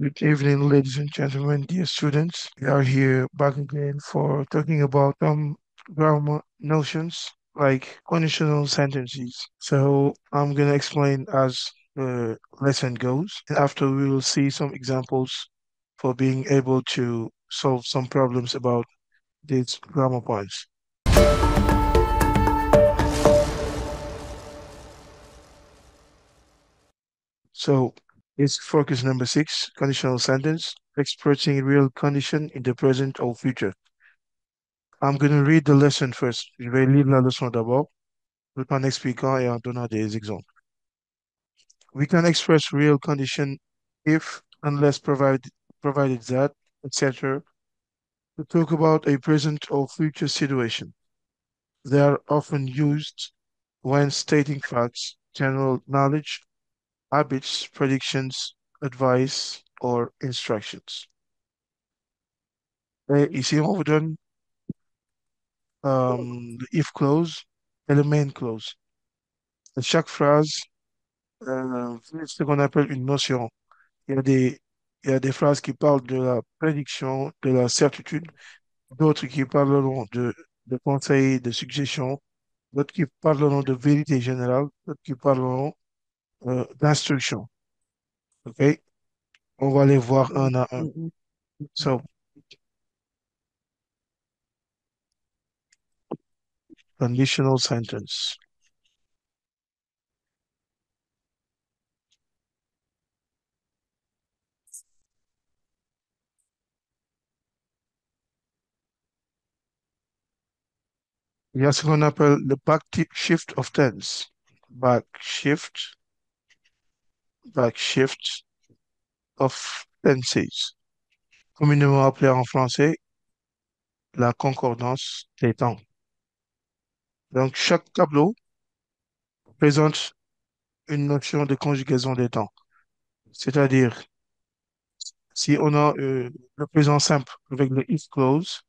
Good evening, ladies and gentlemen, dear students. We are here back again for talking about some grammar notions like conditional sentences. So I'm gonna explain as the lesson goes. And after we will see some examples for being able to solve some problems about these grammar points. So it's focus number 6, conditional sentence, expressing real condition in the present or future. I'm going to read the lesson first. Je vais lire la leçon d'abord, tout en expliquant et en donnant des exemples. We can express real condition if, unless provided that, etc. to talk about a present or future situation. They are often used when stating facts, general knowledge, habits, predictions, advice, or instructions. Et ici, on vous donne le if clause et le main clause. Et chaque phrase ce qu'on appelle une notion. Il y a des, il y a des phrases qui parlent de la prédiction, de la certitude, d'autres qui parleront de conseils, de suggestions, d'autres qui parleront de vérité générale, d'autres qui parleront d'instruction. OK? On va les voir un à un. So, conditional sentence. Il y a ce qu'on appelle le shift of tense. Back shift, back shift of tenses. Communément appelé en français la concordance des temps. Donc, chaque tableau présente une notion de conjugaison des temps. C'est-à-dire, si on a le présent simple avec le if clause,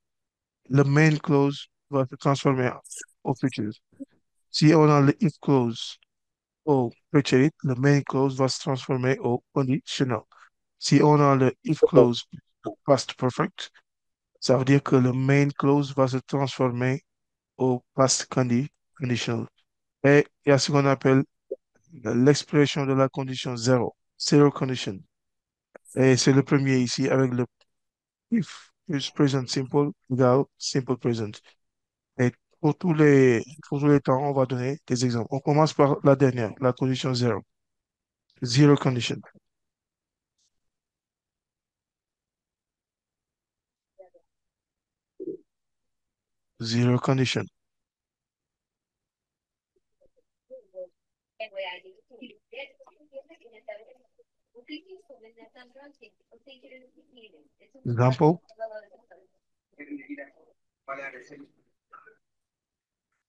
le main clause va se transformer au futur. Si on a le if clause au pretérite, le main clause va se transformer au conditional. Si on a le if clause au past perfect, ça veut dire que le main clause va se transformer au conditional. Et il y a ce qu'on appelle l'expression de la condition zéro, zero condition. Et c'est le premier ici avec le if plus present simple égale simple present. Et pour tous les temps, on va donner des exemples. On commence par la dernière, la condition zéro. Zero condition. Zero condition. Example,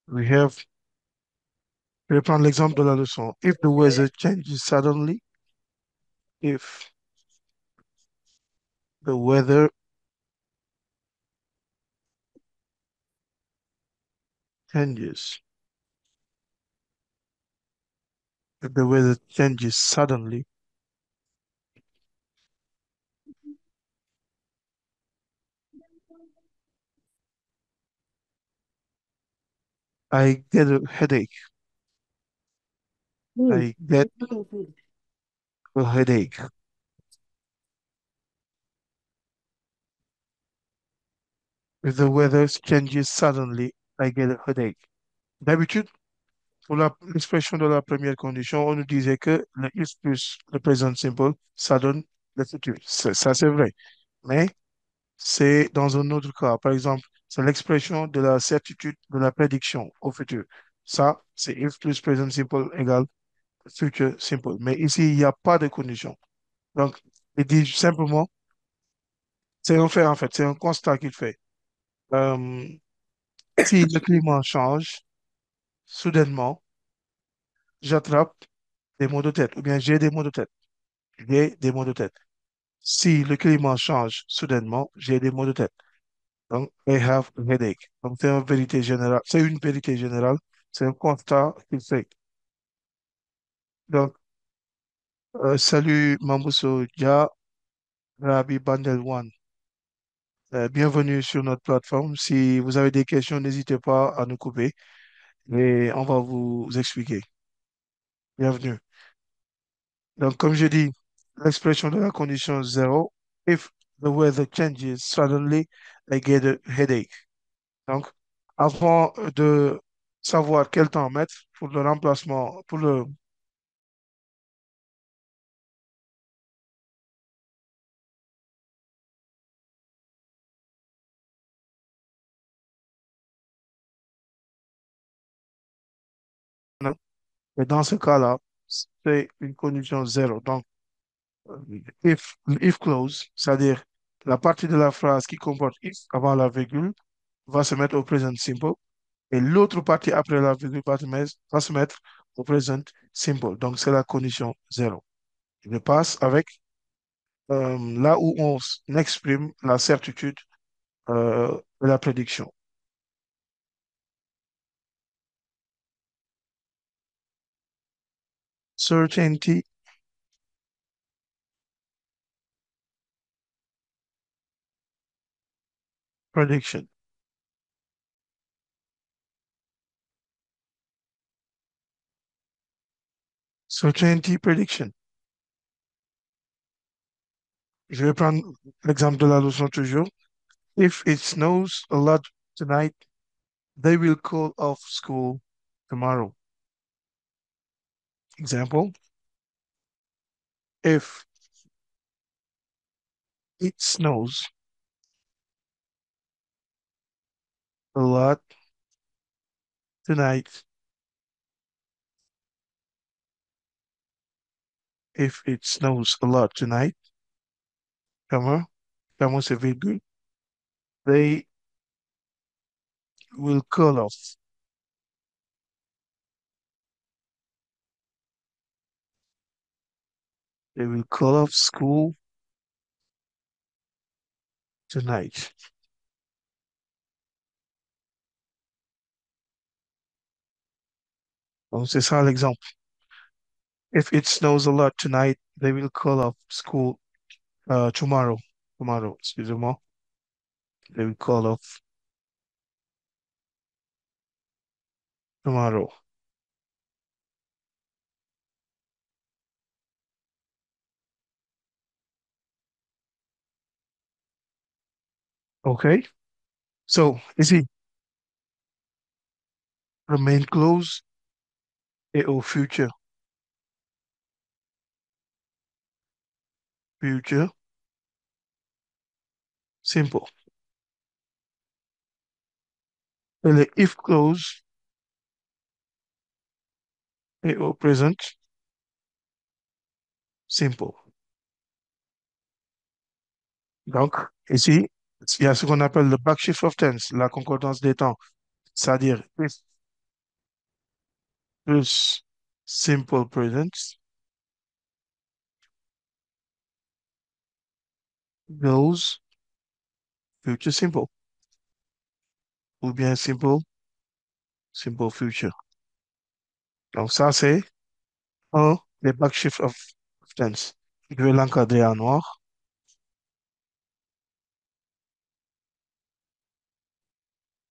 we have, je vais prendre l'exemple de la leçon. If the weather changes suddenly, if the weather changes, if the weather changes suddenly, I get a headache. I get a headache. If the weather changes suddenly, I get a headache. D'habitude, pour l'expression de la première condition, on nous disait que le is plus le présent simple, ça donne le futur. Ça, c'est vrai. Mais c'est dans un autre cas. Par exemple, c'est l'expression de la certitude de la prédiction au futur. Ça, c'est if plus present simple égale future simple. Mais ici, il n'y a pas de condition. Donc, il dit simplement, c'est un fait en fait, c'est un constat qu'il fait. Euh, si le climat change, soudainement, j'attrape des maux de tête, ou bien j'ai des maux de tête. J'ai des maux de tête. Si le climat change soudainement, j'ai des maux de tête. Donc, I have a headache. Donc, c'est une vérité générale, c'est un constat qu'il fait. Donc, salut Mamousso Dia, Rabi Bandel One. Bienvenue sur notre plateforme. Si vous avez des questions, n'hésitez pas à nous couper et on va vous expliquer. Bienvenue. Donc, comme je dis, l'expression de la condition zéro, if the weather changes suddenly, I get a headache. Donc, avant de savoir quel temps mettre pour le remplacement, pour le mais dans ce cas-là, c'est une condition zéro. Donc, if clause, c'est-à-dire la partie de la phrase qui comporte if avant la virgule, va se mettre au present simple et l'autre partie après la virgule va se mettre au present simple. Donc, c'est la condition zéro. Je passe avec là où on exprime la certitude de la prédiction. Certainty prediction. Certainty prediction. Je vais prendre l'exemple de la leçon toujours. If it snows a lot tonight, they will call off school tomorrow. Example, if it snows a lot tonight, if it snows a lot tonight, comma, comma c'est virgule, they will call off. They will call off school tonight. Donc c'est ça l'exemple. If it snows a lot tonight, they will call off school tomorrow. Tomorrow, excusez-moi. They will call off tomorrow. Okay? So, ici, remain close et au future. Future, simple. Et le if clause et au present, simple. Donc, ici, il y a ce qu'on appelle le backshift of tense, la concordance des temps. C'est-à-dire if plus simple present goes future simple. Ou bien simple, simple future. Donc, ça, c'est un des backshift of tense. Je vais l'encadrer en noir.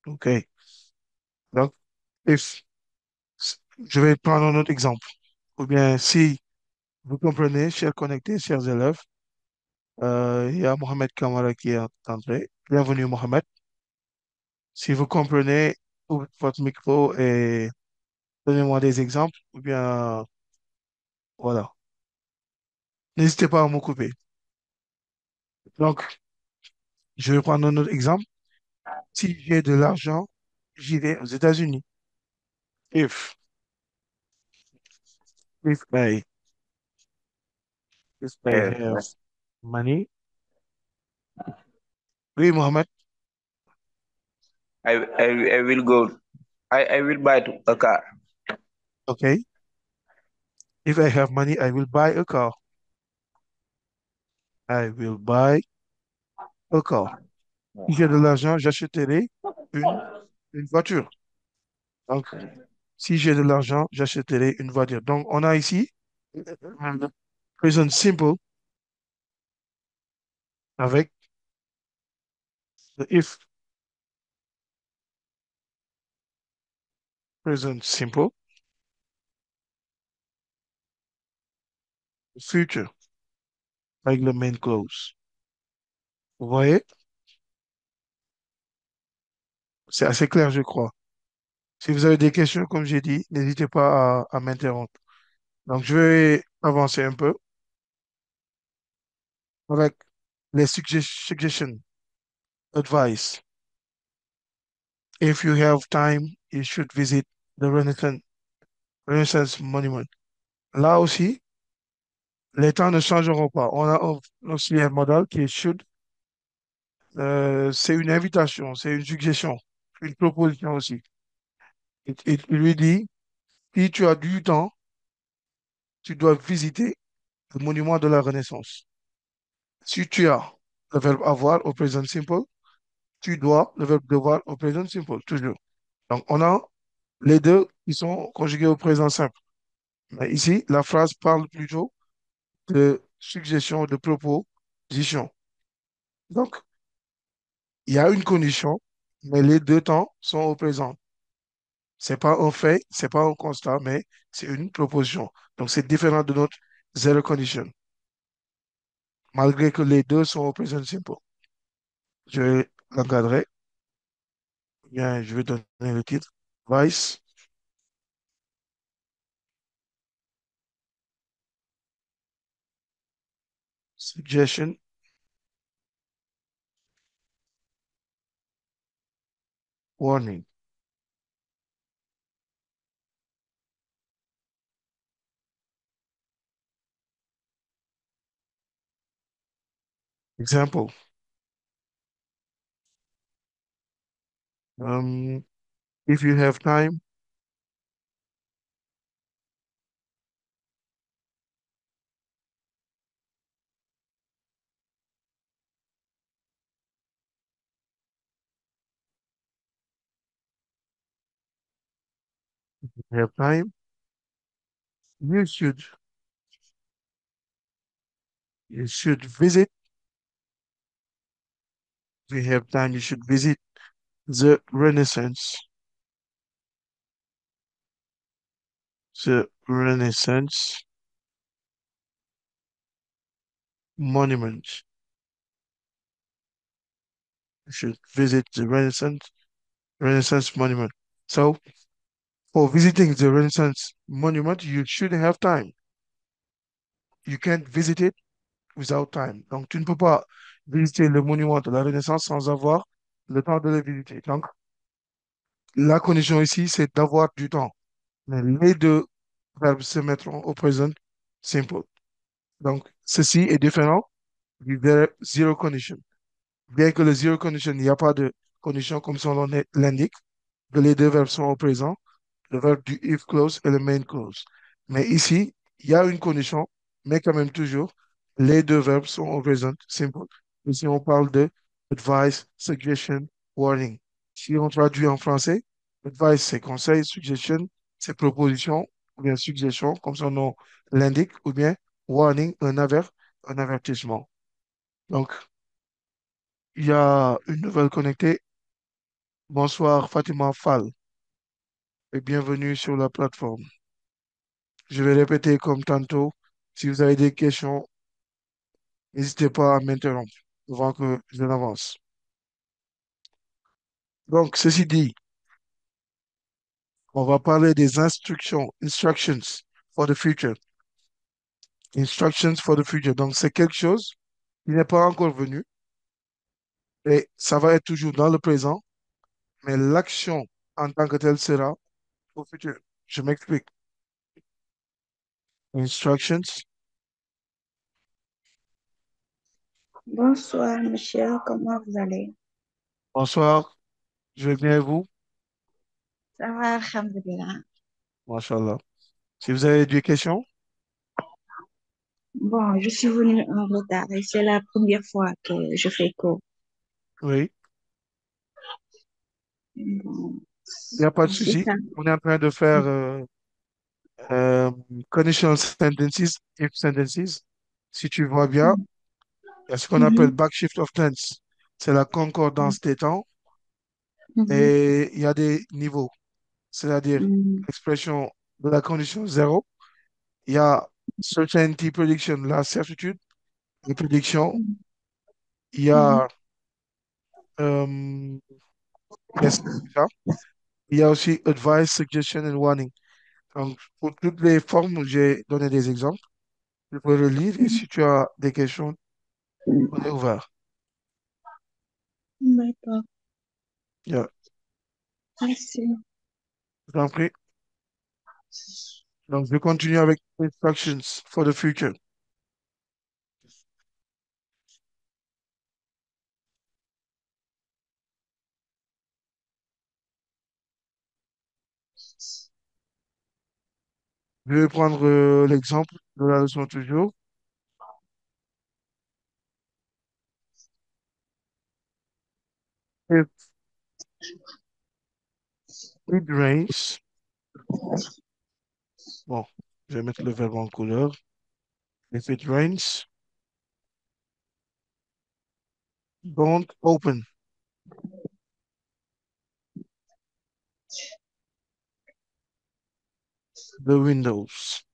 OK. Donc, if, je vais prendre un autre exemple. Ou bien, si vous comprenez, chers connectés, chers élèves, il y a Mohamed Kamara qui est entré. Bienvenue, Mohamed. Si vous comprenez, ouvrez votre micro et donnez-moi des exemples. Ou bien, voilà. N'hésitez pas à me couper. Donc, je vais prendre un autre exemple. Si j'ai de l'argent, j'irai aux États-Unis. If, if I, if I have money. Oui, Mohamed. I will go. I will buy a car. OK. If I have money, I will buy a car. I will buy a car. Si j'ai de l'argent, j'achèterai une, une voiture. Donc, si j'ai de l'argent, j'achèterai une voiture. Donc, on a ici, present simple, avec the if present simple, future avec le main clause. Vous voyez, c'est assez clair, je crois. Si vous avez des questions, comme j'ai dit, n'hésitez pas à m'interrompre. Donc, je vais avancer un peu avec les suggestions, advice. If you have time, you should visit the Renaissance Monument. Là aussi, les temps ne changeront pas. On a aussi un modèle qui est should. C'est une invitation, c'est une suggestion, une proposition aussi. Il lui dit, si tu as du temps, tu dois visiter le monument de la Renaissance. Si tu as le verbe avoir au présent simple, tu dois le verbe devoir au présent simple, toujours. Donc, on a les deux qui sont conjugués au présent simple. Mais ici, la phrase parle plutôt de suggestion, de proposition. Donc, il y a une condition, mais les deux temps sont au présent. C'est pas un fait, c'est pas un constat, mais c'est une proposition. Donc, c'est différent de notre zero condition, malgré que les deux sont au present simple. Je vais l'encadrer. Bien, je vais donner le titre. Vice, suggestion, warning. Example. Um, if you have time, you have time, you should you should visit. If you have time, you should visit the Renaissance Monument. You should visit the Renaissance Monument. So, for visiting the Renaissance Monument, you should have time. You can't visit it without time. Donc, tu ne peux pas visiter le monument de la Renaissance sans avoir le temps de le visiter. Donc, la condition ici, c'est d'avoir du temps. Mais les deux verbes se mettront au présent simple. Donc, ceci est différent du verbe zero condition. Bien que le zero condition, il n'y a pas de condition comme son nom l'indique, que les deux verbes sont au présent, le verbe du if clause et le main clause. Mais ici, il y a une condition, mais quand même toujours, les deux verbes sont au présent simple. Ici, on parle de advice, suggestion, warning. Si on traduit en français, advice, c'est conseil, suggestion, c'est proposition, ou bien suggestion, comme son nom l'indique, ou bien warning, un avertissement. Donc, il y a une nouvelle connectée. Bonsoir Fatima Fall et bienvenue sur la plateforme. Je vais répéter comme tantôt. Si vous avez des questions, n'hésitez pas à m'interrompre avant que je n'avance. Donc, ceci dit, on va parler des instructions for the future. Instructions for the future. Donc, c'est quelque chose qui n'est pas encore venu et ça va être toujours dans le présent, mais l'action en tant que telle sera au futur. Je m'explique. Instructions. Bonsoir, monsieur. Comment vous allez? Bonsoir, je vais bien et vous? Ça va, alhamdulillah. Machallah. Si vous avez des questions, Bon, je suis venue en retard et c'est la première fois que je fais cours. oui, Bon, il n'y a pas de c'est souci. ça. On est en train de faire conditional sentences, if sentences. Si tu vois bien, Il y a ce qu'on appelle Mhm, backshift of tense. C'est la concordance des temps mhm, et il y a des niveaux, c'est-à-dire mhm, l'expression de la condition zéro. Il y a certainty prediction, la certitude, les prédictions. mhm, Il y mhm. a, euh, yes, c'est ça. Il y a aussi advice, suggestion and warning. Donc, pour toutes les formes, j'ai donné des exemples. Tu peux le lire et si tu as des questions, on est ouvert. D'accord. Yeah. Merci. Je t'en prie. Donc, je continue avec instructions for the future. Je vais prendre l'exemple de la leçon toujours. If it rains, bon, je vais mettre le verbe en couleur. If it rains, don't open the windows.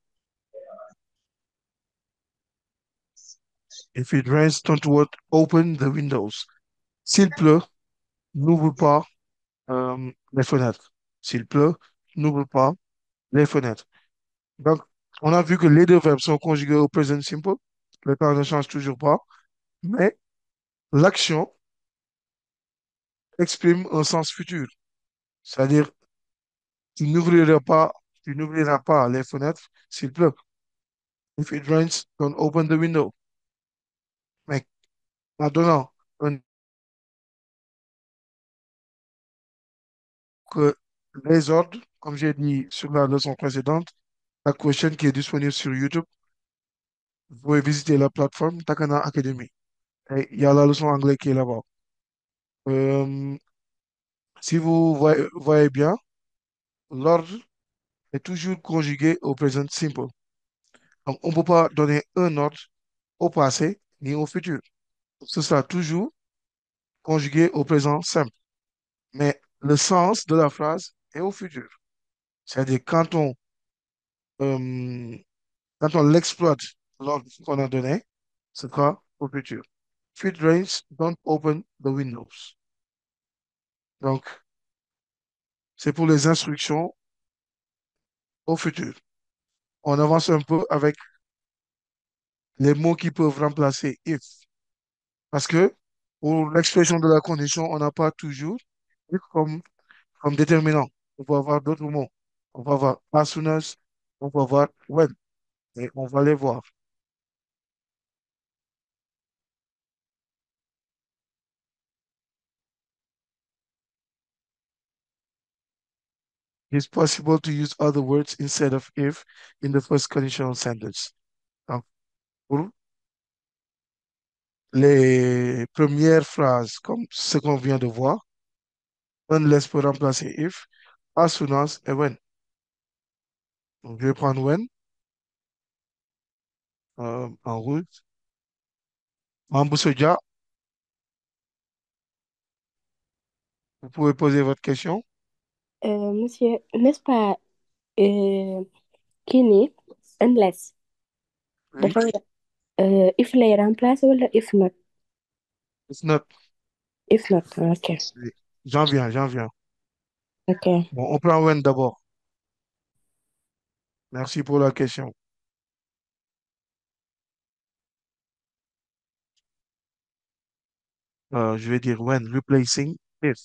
If it rains, don't open the windows. S'il pleut, n'ouvre pas les fenêtres. S'il pleut, n'ouvre pas les fenêtres. Donc, on a vu que les deux verbes sont conjugués au present simple. Le temps ne change toujours pas, mais l'action exprime un sens futur. C'est-à-dire, tu n'ouvriras pas, tu n'ouvriras pas les fenêtres s'il pleut. If it rains, don't open the window. Mais en donnant un, que les ordres, comme j'ai dit sur la leçon précédente, la question qui est disponible sur YouTube, vous pouvez visiter la plateforme Takana Academy. Et il y a la leçon anglais qui est là-bas. Euh, si vous voyez bien, l'ordre est toujours conjugué au présent simple. Donc, on ne peut pas donner un ordre au passé ni au futur. Ce sera toujours conjugué au présent simple. Mais le sens de la phrase est au futur. C'est-à-dire, quand on l'exploite l'ordre qu'on a donné, ce sera au futur. If it rains, don't open the windows. Donc, c'est pour les instructions au futur. On avance un peu avec les mots qui peuvent remplacer if. Parce que pour l'expression de la condition, on n'a pas toujours if comme déterminant. On peut avoir d'autres mots. On va avoir as soon as, on va avoir when, et on va les voir. It's possible to use other words instead of if in the first conditional sentence. Donc, pour les premières phrases, comme ce qu'on vient de voir, unless peut remplacer if, as soon as et when. Donc, je vais prendre when en route. Mambousodia, vous pouvez poser votre question. Monsieur, n'est-ce pas kii nii unless Oui. dafa if lay remplacer wala if not? It's not. If not, ok. Oui. J'en viens. Ok. Bon, on prend when d'abord. Merci pour la question. Je vais dire when, replacing if.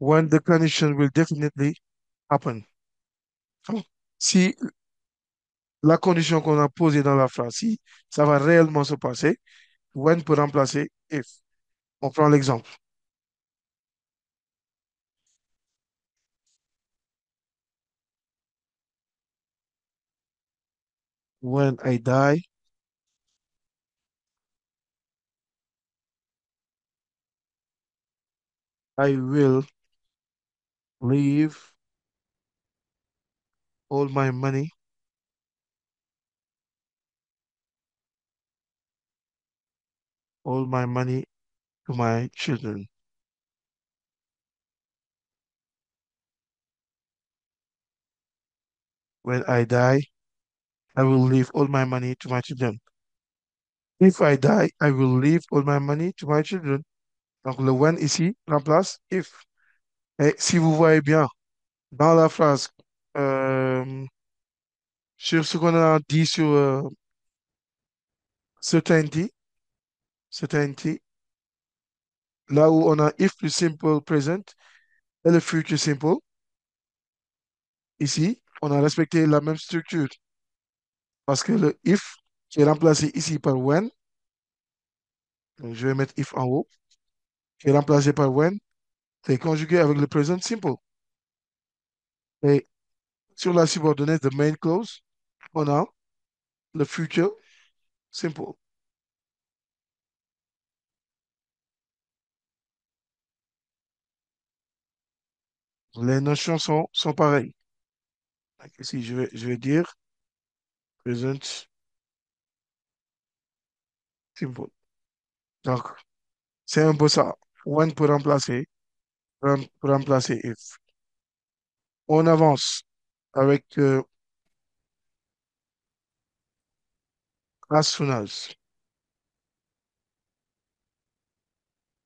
When the condition will definitely happen. Donc, si la condition qu'on a posée dans la phrase, si ça va réellement se passer, when peut remplacer if. On prend l'exemple. When I die, I will leave all my money to my children. When I die, I will leave all my money to my children. If I die, I will leave all my money to my children. Donc le when ici remplace if. Et si vous voyez bien dans la phrase, euh, sur ce qu'on a dit sur certainty, certainty, là où on a if plus simple present et le future simple, ici, on a respecté la même structure parce que le if qui est remplacé ici par when, donc je vais mettre if en haut, qui est remplacé par when, c'est conjugué avec le present simple. Et sur la subordonnée de main clause, on a le future simple. Les notions sont pareilles. Donc ici, je vais dire present simple. Donc, c'est un peu ça. When pour remplacer, pour remplacer if. On avance avec as soon as.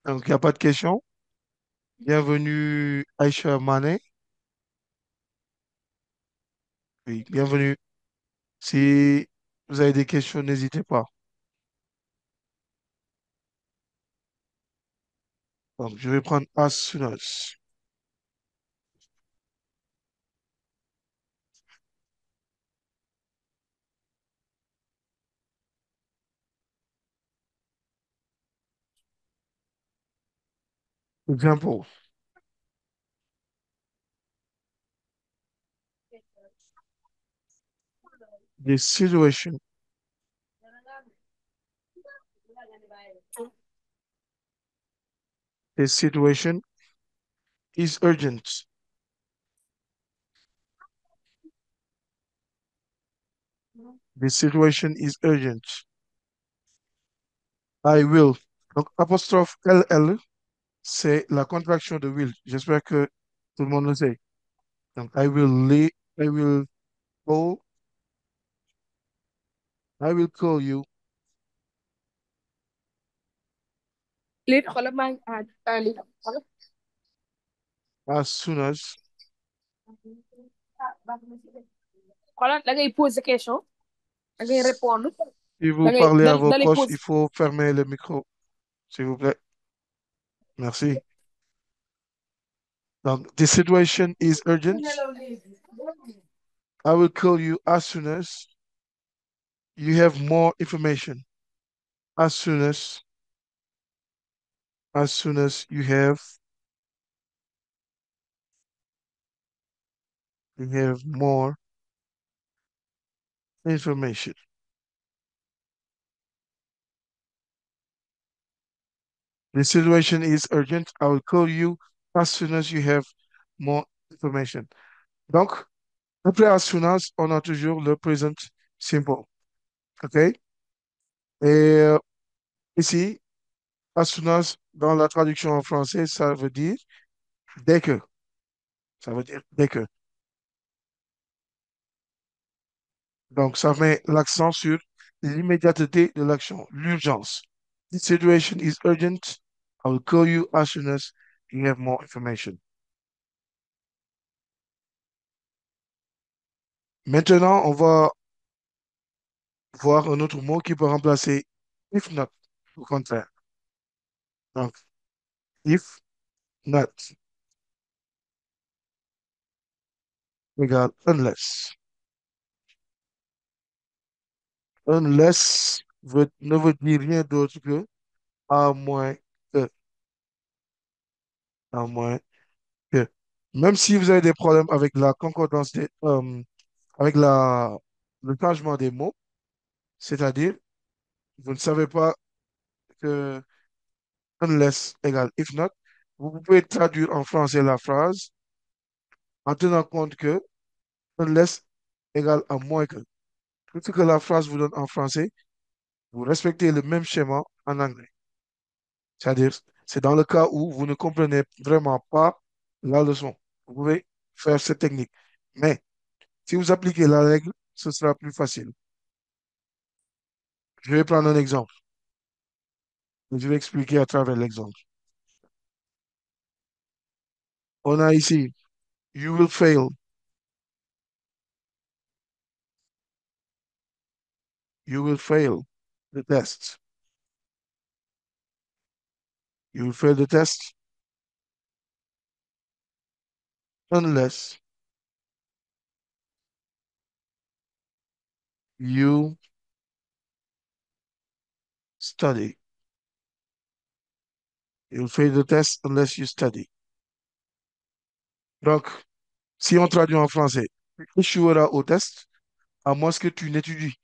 Donc, il n'y a pas de question. Bienvenue Aisha Mané. Oui, bienvenue. Si vous avez des questions, n'hésitez pas. Donc, je vais prendre as soon as. Example. The situation. The situation is urgent. The situation is urgent. I will. Donc, apostrophe LL, c'est la contraction de will. J'espère que tout le monde le sait. Donc, I will call, I will call you léegi xoolal maa ngi lii xoolal. as soon as. Xoolal da ngay poser question da ngay répondre Si da vous ngay parlez à vos da lay proches, il poser. faut fermer le micro, s'il vous plaît. Merci. Donc, the situation is urgent. I will call you you have more information. As soon as you have more information. The situation is urgent. I will call you as soon as you have more information. Donc, après as soon as, on a toujours le present simple. OK? Et ici, as soon as, dans la traduction en français, ça veut dire dès que. Ça veut dire dès que. Donc, ça met l'accent sur l'immédiateté de l'action, l'urgence. The situation is urgent. I will call you as soon as you have more information. Maintenant, on va voir un autre mot qui peut remplacer if not, au contraire. Donc, if not égale unless. Unless ne veut dire rien d'autre que à moins que, à moins que. Même si vous avez des problèmes avec la concordance avec le changement des mots, C'est-à-dire, vous ne savez pas que unless égale if not. Vous pouvez traduire en français la phrase en tenant compte que unless égale à moins que. Tout ce que la phrase vous donne en français, vous respectez le même schéma en anglais. C'est-à-dire, c'est dans le cas où vous ne comprenez vraiment pas la leçon. Vous pouvez faire cette technique. Mais si vous appliquez la règle, ce sera plus facile. Je vais prendre un exemple. Je vais expliquer à travers l'exemple. On a ici, you will fail. You will fail the test. You will fail the test unless you study. You will fail the test unless you study. Donc, si on traduit en français, tu échoueras au test à moins que tu n'étudies.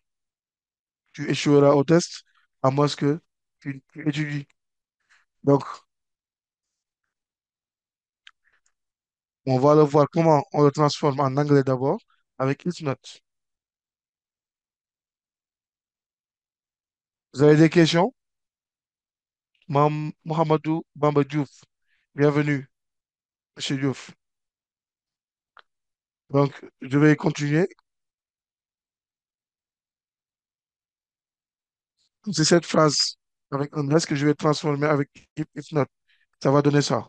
Tu échoueras au test à moins que tu étudies. Donc, on va le voir comment on le transforme en anglais d'abord avec if not. Vous avez des questions? Mohamedou Bamba Diouf, bienvenue, Monsieur Diouf. Donc, je vais continuer. C'est cette phrase avec un S que je vais transformer avec if not. Ça va donner ça.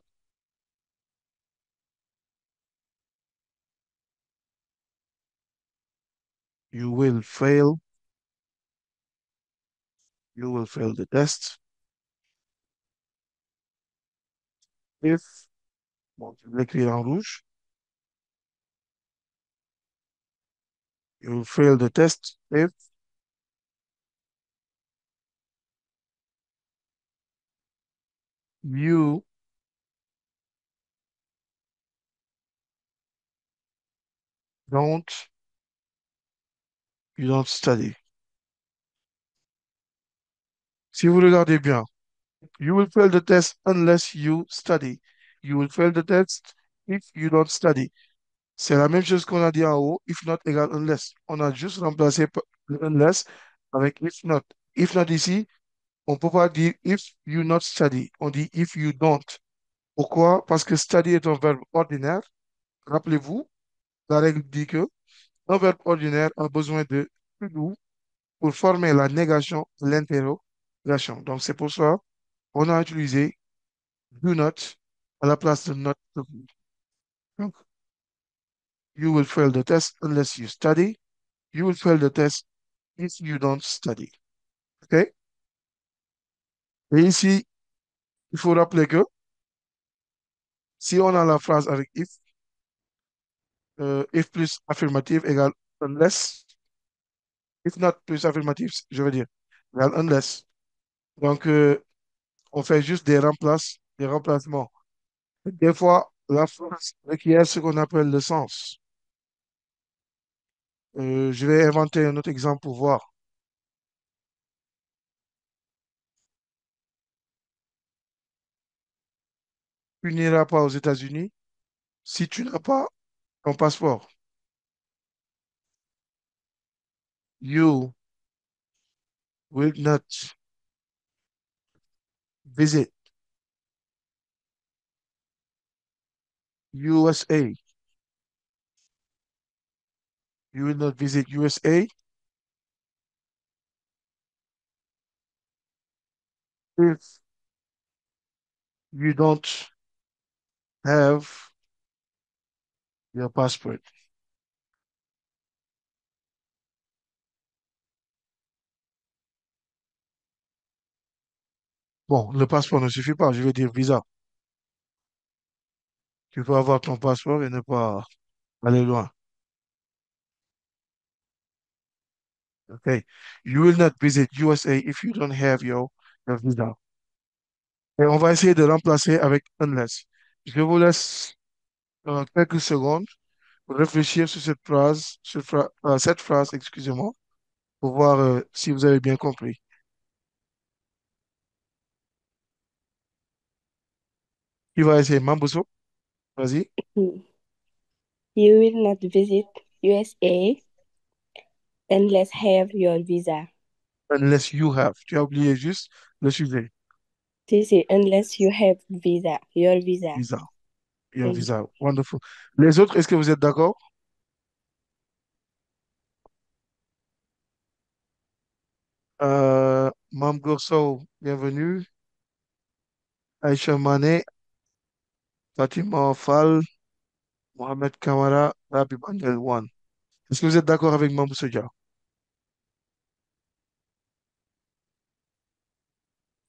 You will fail. You will fail the test if, bon, je vais l'écrire en rouge. You will fail the test if you don't, you don't study. Si vous regardez bien, you will fail the test unless you study. You will fail the test if you don't study. C'est la même chose qu'on a dit en haut, if not égale unless. On a juste remplacé le unless avec if not. If not ici, on ne peut pas dire if you not study. On dit if you don't. Pourquoi? Parce que study est un verbe ordinaire. Rappelez-vous, la règle dit que un verbe ordinaire a besoin de to do pour former la négation et l'interrogation. Donc, c'est pour ça qu'on a utilisé do not à la place de not. Donc, you will fail the test unless you study. You will fail the test if you don't study. OK? Et ici, il faut rappeler que si on a la phrase avec if plus affirmative égale unless, if not plus affirmative, je veux dire, égale unless. Donc, on fait juste des remplacements. Des fois, la phrase requiert ce qu'on appelle le sens. Je vais inventer un autre exemple pour voir. Tu n'iras pas aux États-Unis si tu n'as pas ton passeport. You will not visit USA. You will not visit USA if you don't have your passport. Bon, le passeport ne suffit pas, je vais dire visa. Tu peux avoir ton passeport et ne pas aller loin. Okay. You will not visit USA if you don't have your visa. Et on va essayer de remplacer avec unless. Je vous laisse quelques secondes pour réfléchir sur cette phrase, cette phrase, excusez-moi. pour voir si vous avez bien compris. Qui va essayer? Mambuso, vas-y. Hmm. You will not visit USA unless have your visa. Unless you have. Tu as oublié juste le sujet. C'est unless you have visa, your visa. Visa. Your Mhm. visa. Wonderful. Les autres, est-ce que vous êtes d'accord? Mam Gourso, bienvenue. Aïcha Mané, Fatima Fall, Mohamed Kamara, Rabib Andelwan. Est-ce que vous êtes d'accord avec Mambuso Dia?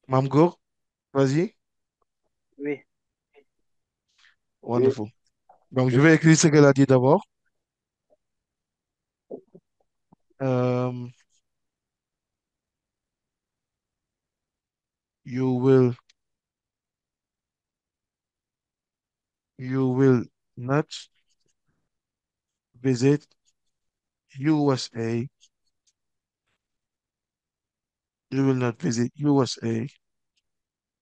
Mamgour, vas-y. Oui, oui, Wonderful. Donc, je vais écrire ce qu'elle a dit d'abord. Euh, you will, you will not visit USA. You will not visit USA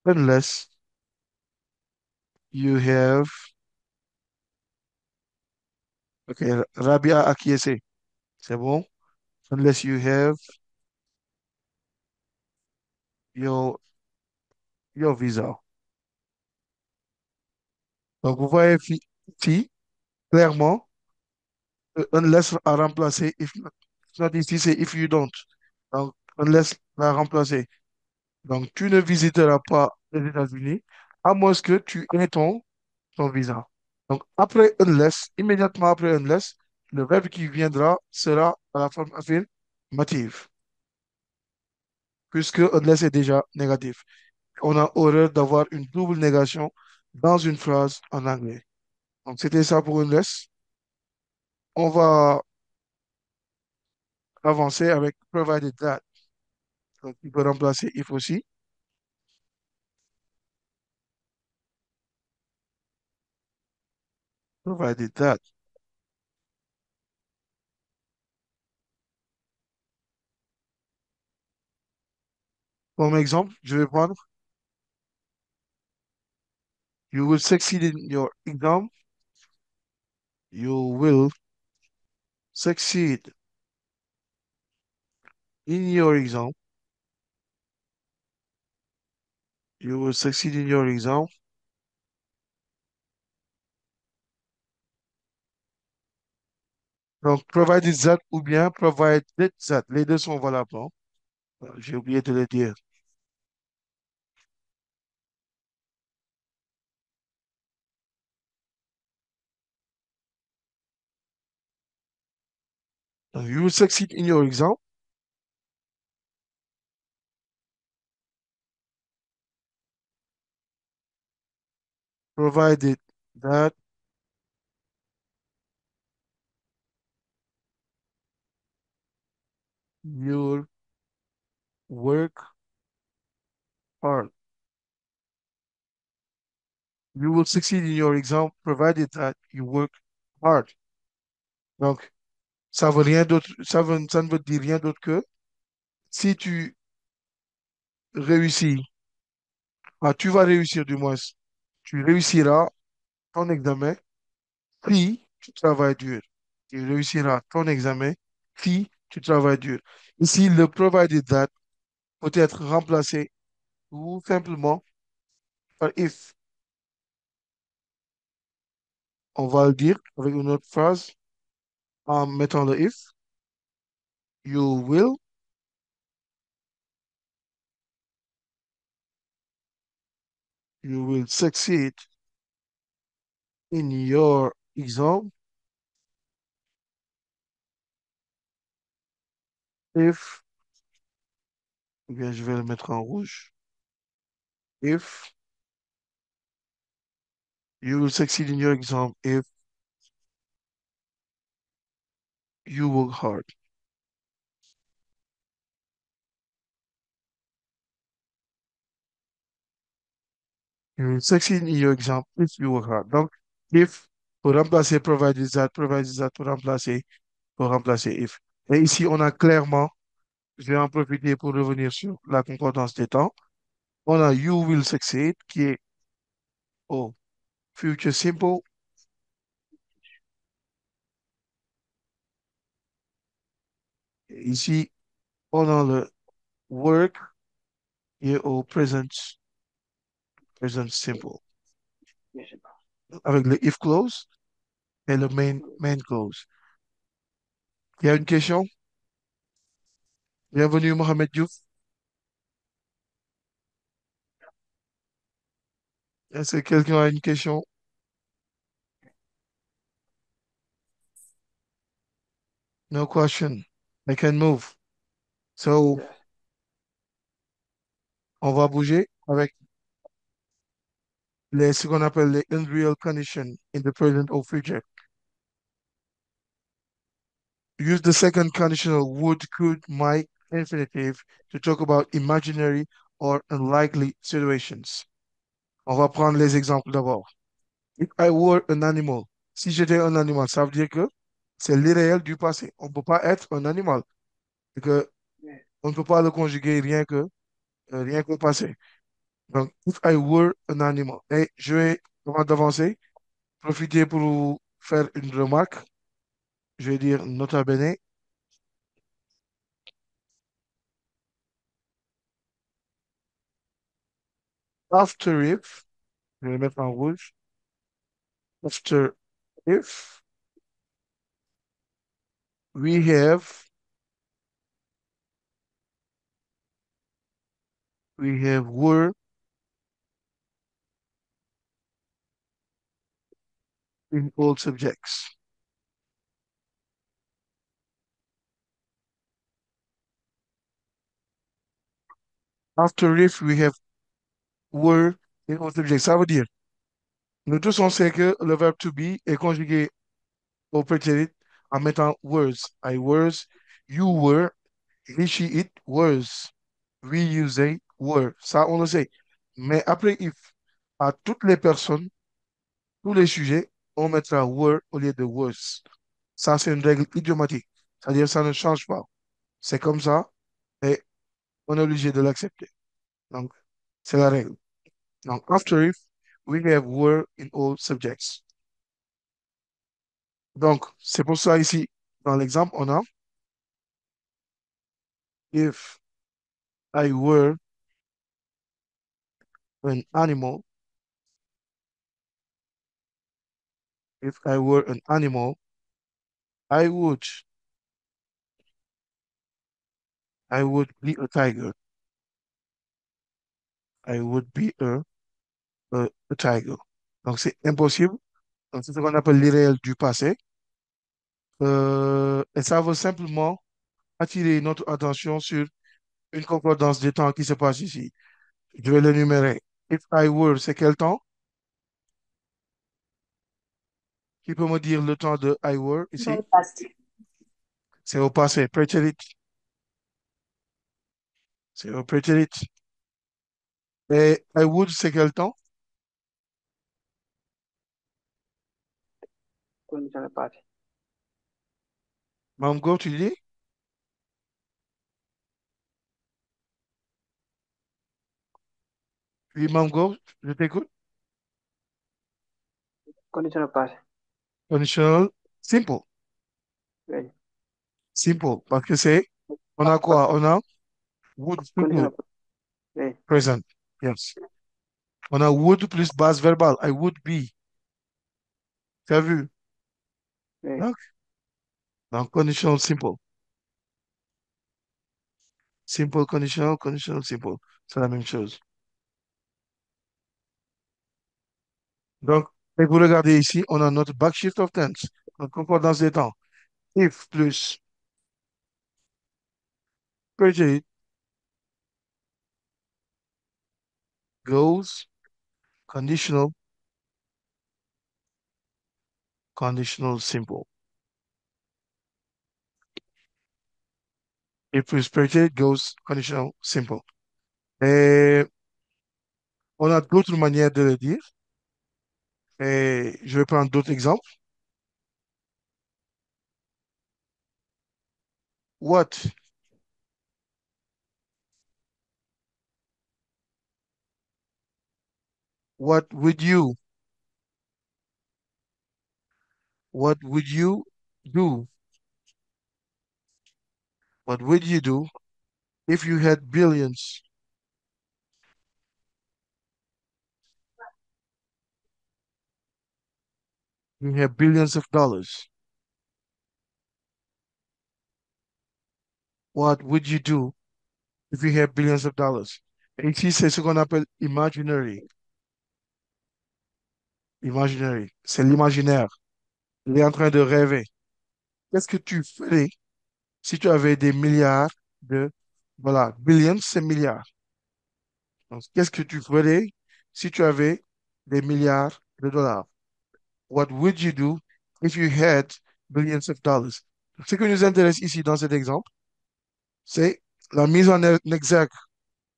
unless you have, ok, Rabia a acquiescé. C'est bon? Unless you have your, your visa. Donc, vous voyez ici, clairement, unless a remplacé if not. It's not ici, c'est if you don't. Donc, unless l'a remplacé. Donc, tu ne visiteras pas les États-Unis à moins que tu aies ton visa. Donc, après unless, immédiatement après unless, le verbe qui viendra sera à la forme affirmative, puisque unless est déjà négatif. On a horreur d'avoir une double négation dans une phrase en anglais. Donc, c'était ça pour unless. On va avancer avec provided that. Donc, il peut remplacer if aussi. Provided that. Comme exemple, je vais prendre you will succeed in your exam. You will succeed in your exam. You will succeed in your exam. Donc, provided that ou bien provided that. Les deux sont valables, hein. J'ai oublié de le dire. Donc, you will succeed in your exam. Provided that you work hard. You will succeed in your exam provided that you work hard. Donc, ça veut rien d'autre, ça ne veut dire rien d'autre que si tu réussis, tu vas réussir du moins, tu réussiras ton examen si tu travailles dur. Tu réussiras ton examen si tu travailles dur. Ici, le provided that peut être remplacé tout simplement par if. On va le dire avec une autre phrase en mettant le if. You will succeed in your exam if, ou bien je vais le mettre en rouge, if you will succeed in your exam if you work hard. You will succeed in your exam if you work hard. Donc, if pour remplacer provided that pour remplacer if. Et ici, on a clairement je vais en profiter pour revenir sur la concordance des temps. On a you will succeed qui est au future simple. Et ici, on a le work qui est au present simple. Avec le if clause et le main clause. Il y a une question? Bienvenue, Mohamed Diouf. Est-ce que quelqu'un a une question? No question. I can move. So, on va bouger avec ce qu'on appelle les unreal conditions in the present or future. Use the second conditional would, could, might, infinitive to talk about imaginary or unlikely situations. On va prendre les exemples d'abord. If I were an animal, si j'étais un animal, ça veut dire que c'est l'irréel du passé. On ne peut pas être un animal, et que on ne peut pas le conjuguer rien qu'au passé. Donc, if I were an animal. Et je vais, avant d'avancer, profiter pour vous faire une remarque. Je vais dire nota bene. After if, je vais le mettre en rouge. After if we have were in all subjects. After if we have were in all subjects. Ça veut dire, nous tous on sait que le verbe to be est conjugué au prétérit en mettant words. I was, you were, he, she, it was, we, you, they were. Ça, on le sait. Mais après if, à toutes les personnes, tous les sujets, on mettra were au lieu de was. Ça, c'est une règle idiomatique. C'est-à-dire, ça ne change pas. C'est comme ça et on est obligé de l'accepter. Donc, c'est la règle. Donc, after if, we have were in all subjects. Donc, c'est pour ça ici, dans l'exemple, on a if I were an animal, if I were an animal, I would, I would be a tiger. I would be a tiger. Donc, c'est impossible. Donc, c'est ce qu'on appelle l'irréel du passé. Et ça veut simplement attirer notre attention sur une concordance des temps qui se passe ici. Je vais l'énumérer. If I were, c'est quel temps? Qui peut me dire le temps de I were Dans le ici? passé. C'est au passé. Pretérite. C'est au prétérit. Et I would, c'est quel temps? Conditional past. Mamgo, tu dis? Oui, Mamgo, je t'écoute. Conditional past. Conditional simple. Right. Simple. Parce que c'est, on a quoi? On a would Conditional plus past. Right. present. Yes. On a would plus base verbale. I would be. Tu as vu? Right. Donc, conditional simple. Simple conditional, conditional simple. C'est la même chose. Donc, et vous regardez ici, on a notre backshift of tense. Notre concordance des temps. If plus predicate goes conditional, conditional simple. If plus predicate goes conditional simple. Et on a d'autres manières de le dire. Et je vais prendre d'autres exemples. What What would you, what would you do? What would you do if you had billions? You have billions of dollars. What would you do if you had billions of dollars? Et ici, c'est ce qu'on appelle imaginary. Imaginary. C'est l'imaginaire. Il est en train de rêver. Qu'est-ce que tu ferais si tu avais des milliards de... Voilà, billions, c'est milliards. Donc, qu'est-ce que tu ferais si tu avais des milliards de dollars? What would you do if you had billions of dollars? Ce qui nous intéresse ici dans cet exemple, c'est la mise en exergue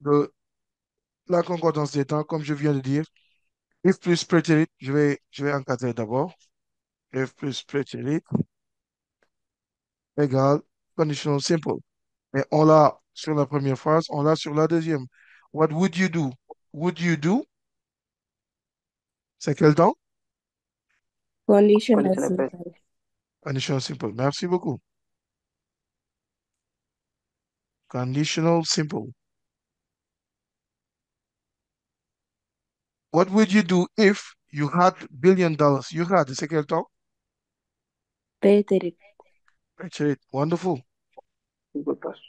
de la concordance des temps, comme je viens de dire. If plus prétérit, je vais encadrer d'abord. If plus prétérit égale conditional simple. Et on l'a sur la première phrase, on l'a sur la deuxième. What would you do? Would you do? C'est quel temps? Conditional Conditional present. simple. Conditional simple. Merci beaucoup. Conditional simple. What would you do if you had $1 billion? You had, c'est quel temps? Pretérite. Preterite. Wonderful. Simple past.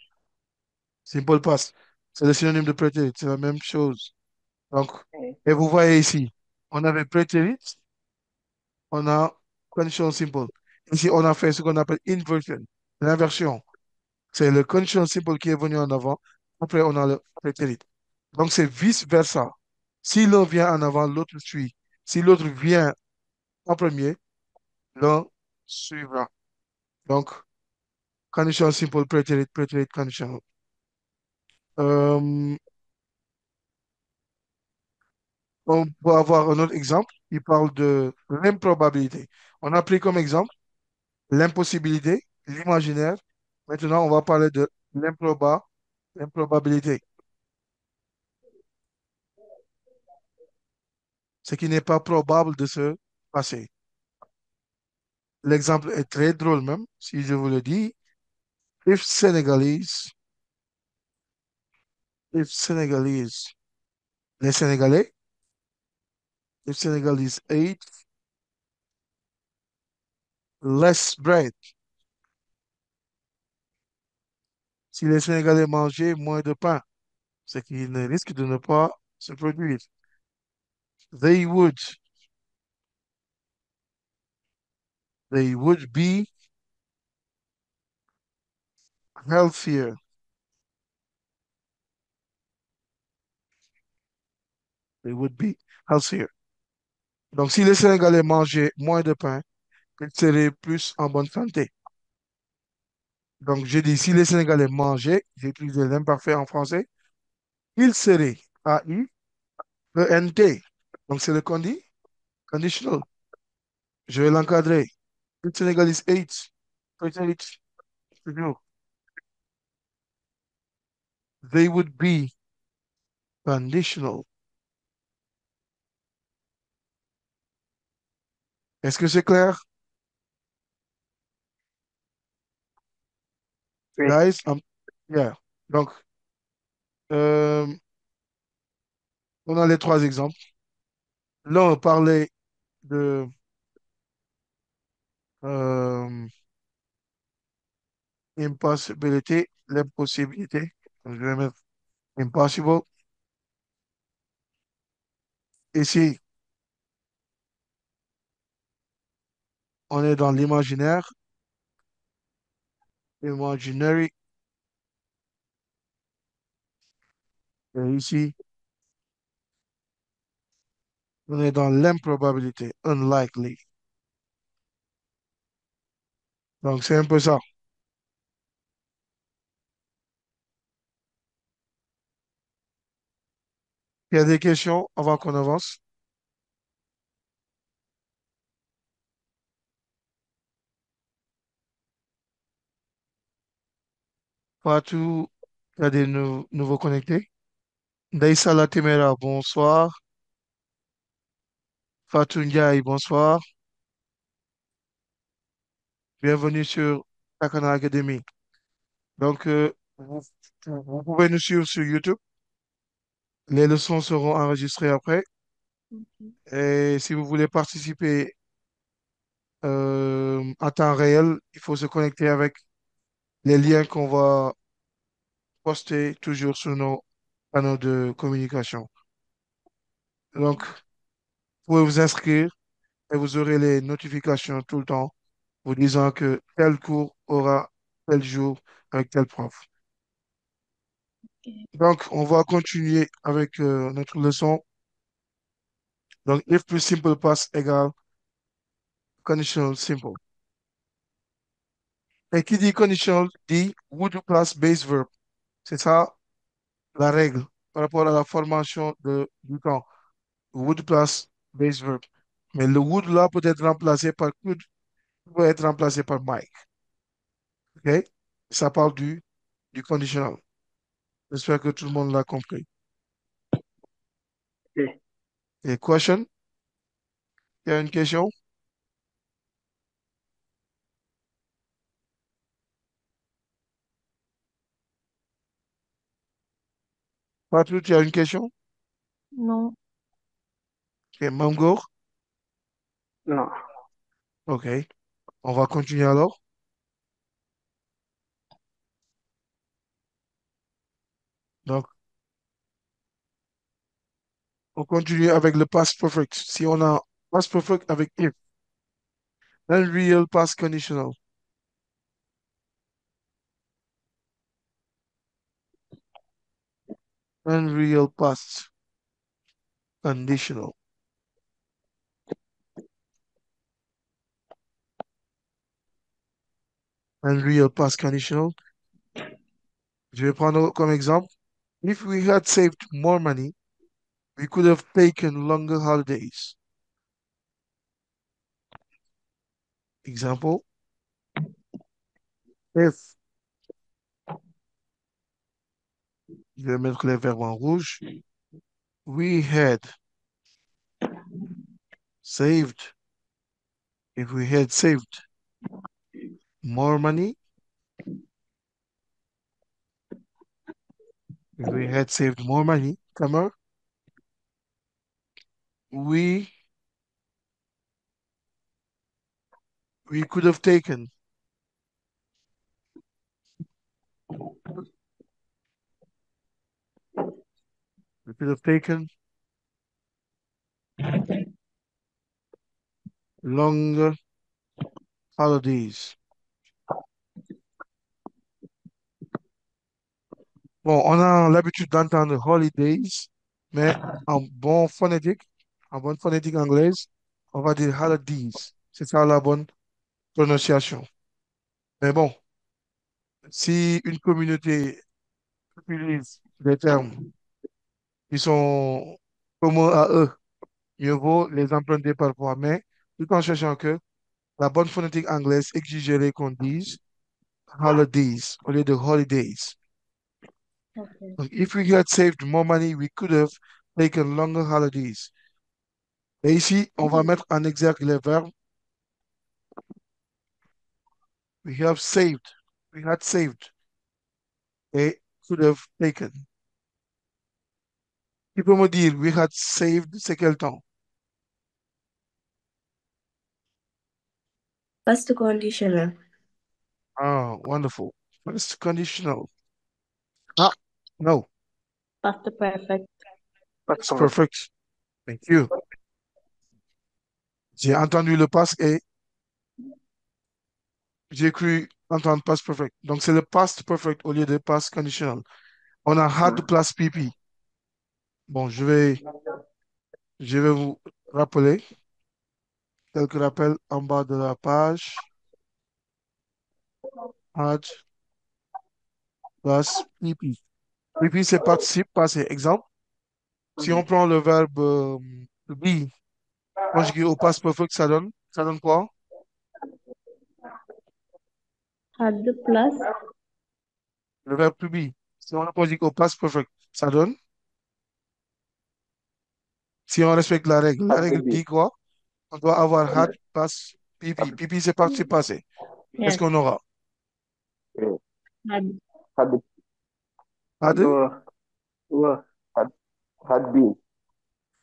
Simple past. C'est le synonyme de prétérite. C'est la même chose. Donc, Okay. et vous voyez ici, on avait prétérite, on a conditional simple. Ici, on a fait ce qu'on appelle inversion, l'inversion. C'est le conditional simple qui est venu en avant. Après, on a le prétérite. Donc, c'est vice-versa. Si l'un vient en avant, l'autre suit. Si l'autre vient en premier, l'un suivra. Donc, conditional simple, prétérite, prétérite, conditional. Euh, on peut avoir un autre exemple. Il parle de l'improbabilité. On a pris comme exemple l'impossibilité, l'imaginaire. Maintenant, on va parler de l'improbabilité. Ce qui n'est pas probable de se passer. L'exemple est très drôle même, si je vous le dis. If Senegalese, if Senegalese, les Sénégalais, if Senegalese ate less bread, si les Sénégalais mangeaient moins de pain, ce qui ne risque de ne pas se produire, they would, they would be healthier. They would be healthier. Donc, si les Sénégalais mangeaient moins de pain, ils seraient plus en bonne santé. Donc, je dis, si les Sénégalais mangeaient, j'ai utilisé l'imparfait en français, ils seraient, A-I-E-N-T. Donc, c'est le conditional. Je vais l'encadrer. Les Sénégalais ate, ate, toujours. They would be conditional. Est-ce que c'est clair? Oui. Guys, yeah. Donc, euh, on a les trois exemples. Là, on parlait de euh, impossibilité, l'impossibilité. Je vais mettre impossible. Ici, on est dans l'imaginaire, imaginary. Et ici, on est dans l'improbabilité, unlikely. Donc, c'est un peu ça. Il y a des questions avant qu'on avance? Fatou, il y a des nouveaux connectés. Daïsa Latimera, bonsoir. Fatou Ndiaye, bonsoir. Bienvenue sur Takana Academy. Donc, vous pouvez nous suivre sur YouTube. Les leçons seront enregistrées après. Ok. Et si vous voulez participer en temps réel, il faut se connecter avec les liens qu'on va poster toujours sur nos canaux de communication. Donc, vous pouvez vous inscrire et vous aurez les notifications tout le temps vous disant que tel cours aura tel jour avec tel prof. Ok. Donc, on va continuer avec notre leçon. Donc, if plus simple past égale conditional simple. Et qui dit conditional dit would plus base verb. C'est ça la règle par rapport à la formation du temps. Would plus base verb. Mais le would là peut être remplacé par could, peut être remplacé par might. OK? Ça parle du conditional. J'espère que tout le monde l'a compris. Okay. Et question? Il y a une question? Patrick, tu as une question? Non. Ok, Mamgour? No. OK. On va continuer alors. Donc, on continue avec le past perfect. Si on a past perfect avec if, then real past conditional. Then real past conditional. And real past conditional. Je vais prendre comme exemple. If we had saved more money, we could have taken longer holidays. Example. If, je vais mettre les verbes en rouge. We had saved. If we had saved more money, if we had saved more money, comma, we we could have taken we could have taken longer holidays. Bon, on a l'habitude d'entendre holidays, mais en bonne phonétique anglaise, on va dire holidays. C'est ça la bonne prononciation. Mais bon, si une communauté utilise des termes qui sont communs à eux, mieux vaut les emprunter parfois, mais tout en cherchant que la bonne phonétique anglaise exigerait qu'on dise holidays au lieu de holidays. Ok. Donc, if we had saved more money, we could have taken longer holidays. Et ici, on va mettre en exergue les verbes we have saved, we had saved et could have taken. Tu peux me dire we had saved, c'est quel temps? Past conditional. Ah, wonderful. First conditional. Ah, no, Past perfect. it's Perfect. perfect. Thank you. J'ai entendu le past et j'ai cru entendre past perfect. Donc, c'est le past perfect au lieu de past conditional. On a had plus PP. Bon, je vais vous rappeler quelques rappels en bas de la page. Had plus PP. PP, c'est participe passé. Exemple, si on prend le verbe be conjugué au past perfect, ça donne quoi? Had plus. Le verbe to be. Si on le conjugue au past perfect, ça donne? Si on respecte la règle Had to dit be. quoi? On doit avoir had, past, pipi. Pipi, c'est participe passé. Qu'est-ce Yes. qu'on aura? Yeah. Had. Had Had, no, had been.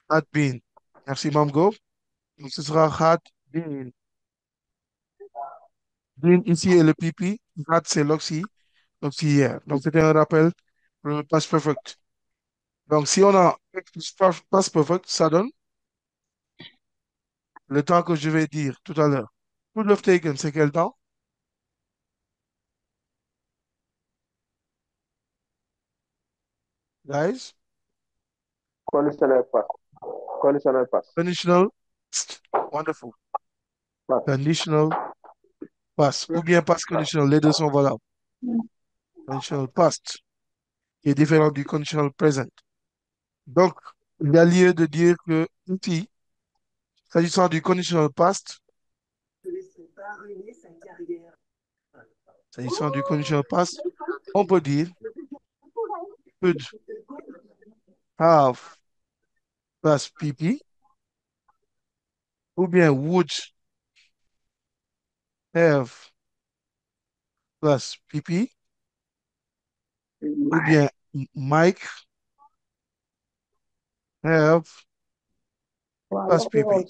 had been. Merci, Mamgo. Donc, ce sera had been. Been ici et le pipi. Had, c'est l'oxy. Auxiliaire. Donc, c'était un rappel pour le past perfect. Donc, si on a past perfect, ça donne le temps que je vais dire tout à l'heure. Could have taken, c'est quel temps? Guys? Conditional past. Conditional past. Conditional past. Wonderful. Past. Conditional past. Ou bien past conditional. Les deux sont valables. Conditional past, qui est différent du conditional present. Donc, il y a lieu de dire que ici, s'agissant du conditional past, s'agissant du conditional past, on peut dire could have plus pp, ou bien would have plus pp, ou bien Mike have plus pp.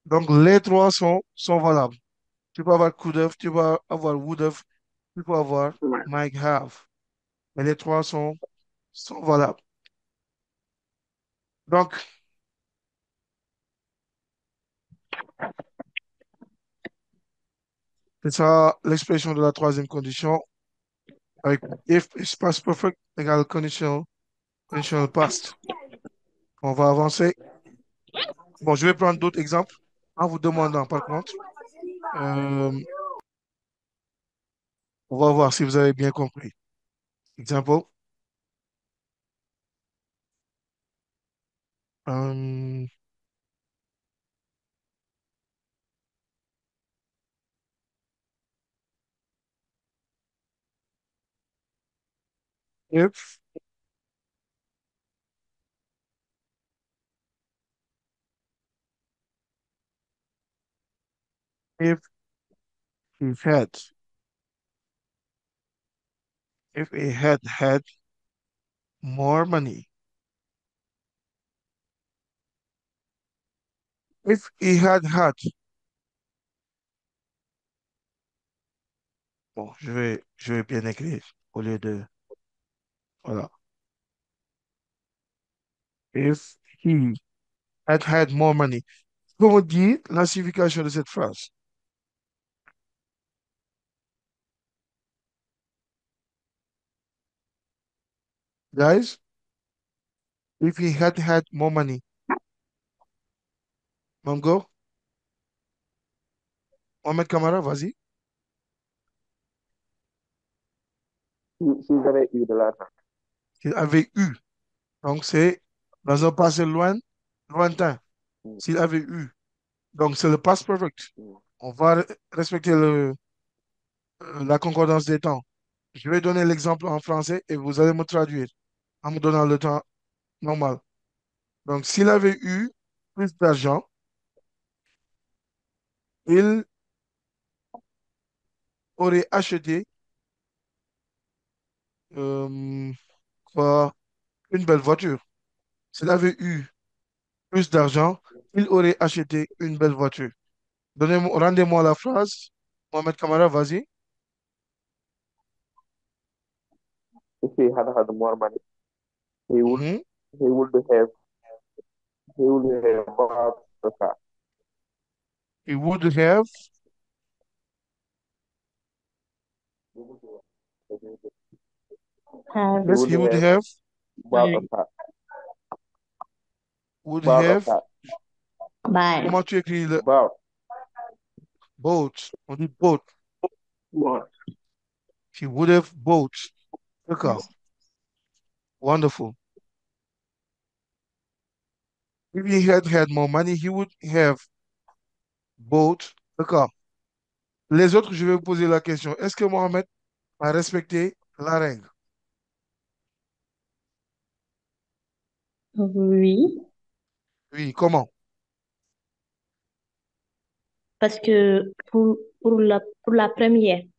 Donc, les trois sont valables. Tu peux avoir could have, tu peux avoir would have, tu peux avoir might have. Mais les trois sont valables. Donc, c'est ça l'expression de la troisième condition avec if is past perfect égale conditional past. On va avancer. Bon, je vais prendre d'autres exemples en vous demandant par contre. euh, on va voir si vous avez bien compris. Example. um, if if he had if he had more money. If he had. Bon, je vais bien écrire au lieu de. Voilà. If he had more money. Comment dire la signification de cette phrase? Guys, if he had more money. Mango, Mohamed Kamara, vas-y. S'ils avaient eu de l'argent. Il avait eu. Donc, c'est dans un passé lointain. Mm. S'il avait eu. Donc, c'est le past perfect. Mm. On va respecter la concordance des temps. Je vais donner l'exemple en français et vous allez me traduire en me donnant le temps normal. Donc, s'il avait eu plus d'argent, il aurait acheté euh, quoi, une belle voiture. S'il avait eu plus d'argent, il aurait acheté une belle voiture. Rendez-moi la phrase. Mohamed Kamara, vas-y. If he had more money, he would Mhm. he would have he would have bought a car. He would have, Have. He yes, would he would have have, bought a car. would Bought a have. car. Bye. Comment tu écris le Bought. boat? On dit boat. Bought. He would have bought a car. Yes. Wonderful. If he had more money, he would have bought a car. Les autres, je vais vous poser la question. Est-ce que Mohamed a respecté la règle? Oui. Oui, comment? parce que pour la première, il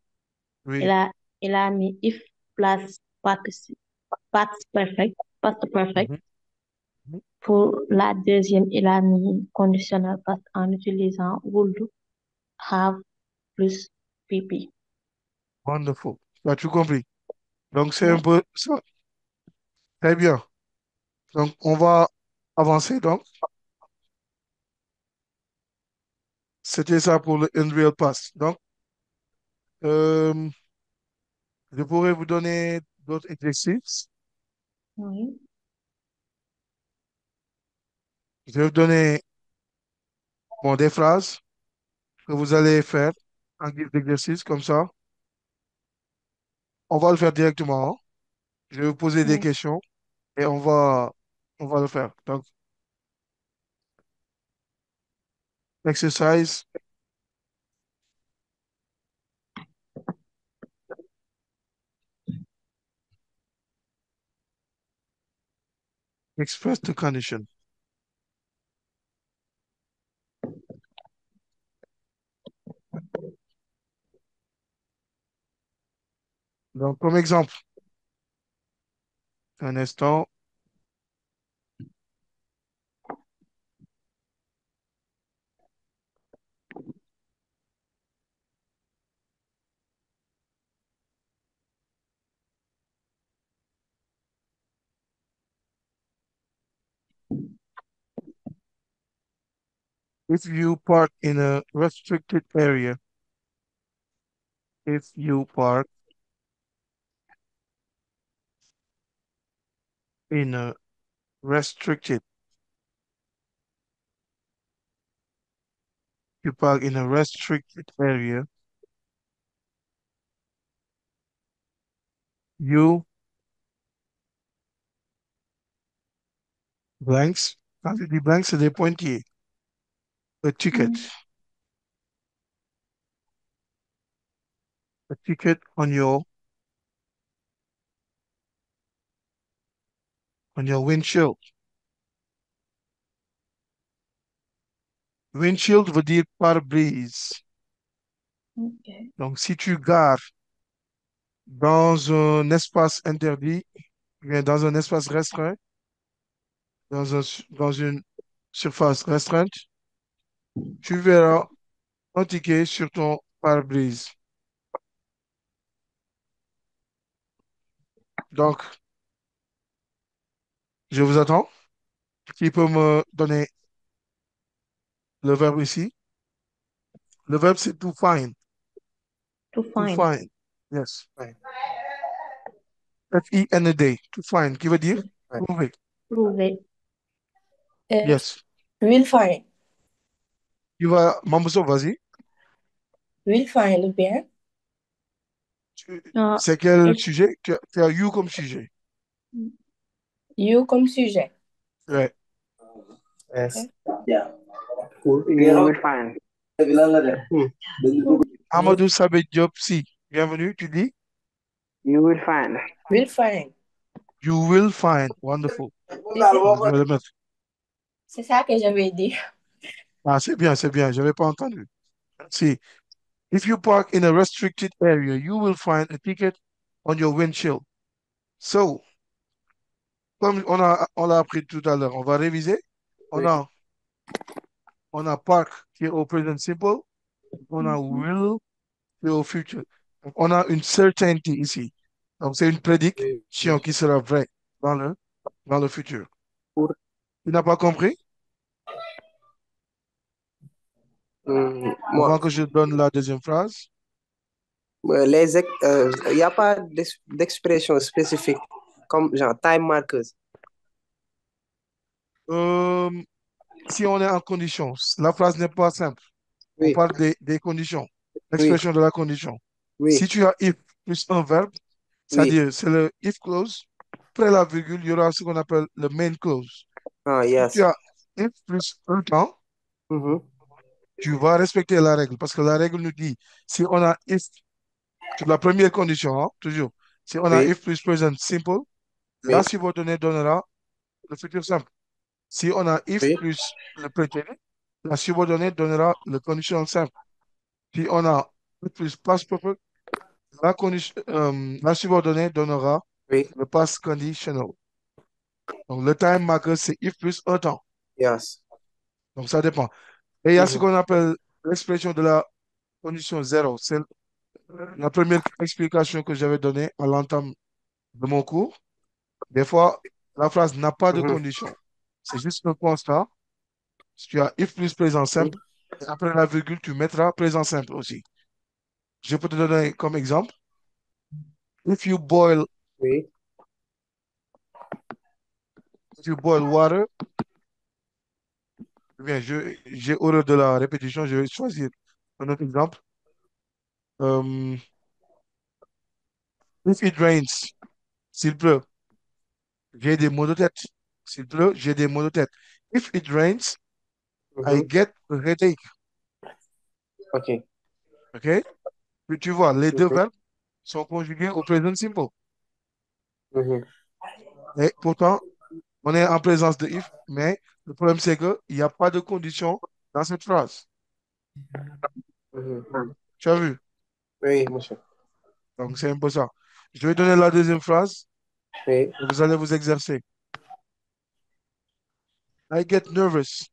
Oui. a, il a mis if plus past perfect, past perfect. Mhm, mhm. Pour la deuxième, il a mis conditional past en utilisant would have plus pp. Wonderful. Tu as tout compris. Donc, c'est un Yeah. peu ça. Très bien. Donc, on va avancer. Donc, c'était ça pour le Unreal Past. Donc, euh, je pourrais vous donner d'autres exercices. Oui. Je vais vous donner bon, des phrases que vous allez faire en guise d'exercice comme ça. On va le faire directement, hein. Je vais vous poser des Oui. questions et on va le faire. Donc, exercise, express the condition. Donc, comme exemple, un instant, if you park in a restricted area, if you park in a restricted, you park in a restricted area, you blanks, quand je dis blanks, c'est des pointillés, a ticket, Mm. a ticket on your windshield. Windshield veut dire pare-brise. Ok. Donc, si tu gares dans un espace interdit, bien dans un espace restreint, dans une surface restreinte, tu verras un ticket sur ton pare-brise. Donc, je vous attends. Qui peut me donner le verbe ici? Le verbe, c'est to find. To To find. find. Yes. F-I-N-D. To find. Qui veut dire? Trouver. Trouver. Uh, Yes. will find. Tu vas, Mamousso, vas-y. Will find bien. Ah, C'est quel et- sujet? Tu as you comme sujet. You comme sujet. Ouais. Yes. Ok. You will find. Amadou Sabet Diop, si. Bienvenue, tu dis? You will find. Will find. You will find. Wonderful. C'est c'est- Donc, je vais le mettre. c'est ça que j'avais dit. Ah, c'est bien, c'est bien. Je n'avais pas entendu. Si. If you park in a restricted area, you will find a ticket on your windshield. So, comme on l'a appris tout à l'heure, on va réviser. On Oui. a, on a park qui est au present simple. On a Mhm. will qui est au future. Donc, on a une certainty ici. Donc, c'est une prédiction qui sera vraie dans le futur. Pour Tu n'as pas compris? moi, Avant que je donne la deuxième phrase. il n'y a pas d'expression spécifique comme genre time markers. Euh, si on est en condition, la phrase n'est pas simple. On Oui, parle des conditions, oui, l'expression de la condition. oui, Si tu as if plus un verbe, oui. c'est-à-dire c'est le if clause, après la virgule, il y aura ce qu'on appelle le main clause. Ah, Si tu yes. as if plus un temps, Mhm. tu vas respecter la règle parce que la règle nous dit si on a if sur la première condition, hein, toujours, si on a Oui, if plus present simple, oui, la subordonnée donnera le futur simple. Si on a if oui, plus le prétérit, la subordonnée donnera le conditionnel simple. Si on a plus past perfect, la subordonnée donnera Oui. le past conditional. Donc, le time marker, c'est if plus un temps. Yes. Donc, ça dépend. Et il y a ce Mhm. qu'on appelle l'expression de la condition zéro. C'est la première explication que j'avais donnée à l'entame de mon cours. Des fois, la phrase n'a pas de Mhm. condition. C'est juste un constat. Si tu as if plus présent simple, et après la virgule, tu mettras présent simple aussi. Je peux te donner comme exemple. If you boil, Oui. if you boil water, eh bien, j'ai horreur de la répétition, je vais choisir un autre exemple. If it rains, s'il pleut, j'ai des maux de tête. S'il pleut, j'ai des maux de tête. If it rains, I Mhm. get a headache. OK. OK? Puis tu vois, les deux Mhm. verbes sont conjugués au présent simple. Mhm. Et pourtant, on est en présence de if, mais le problème c'est qu'il n'y a pas de condition dans cette phrase. Mhm. Tu as vu? Oui, monsieur. Donc c'est un peu ça. Je vais donner la deuxième phrase Oui. et vous allez vous exercer. I get nervous.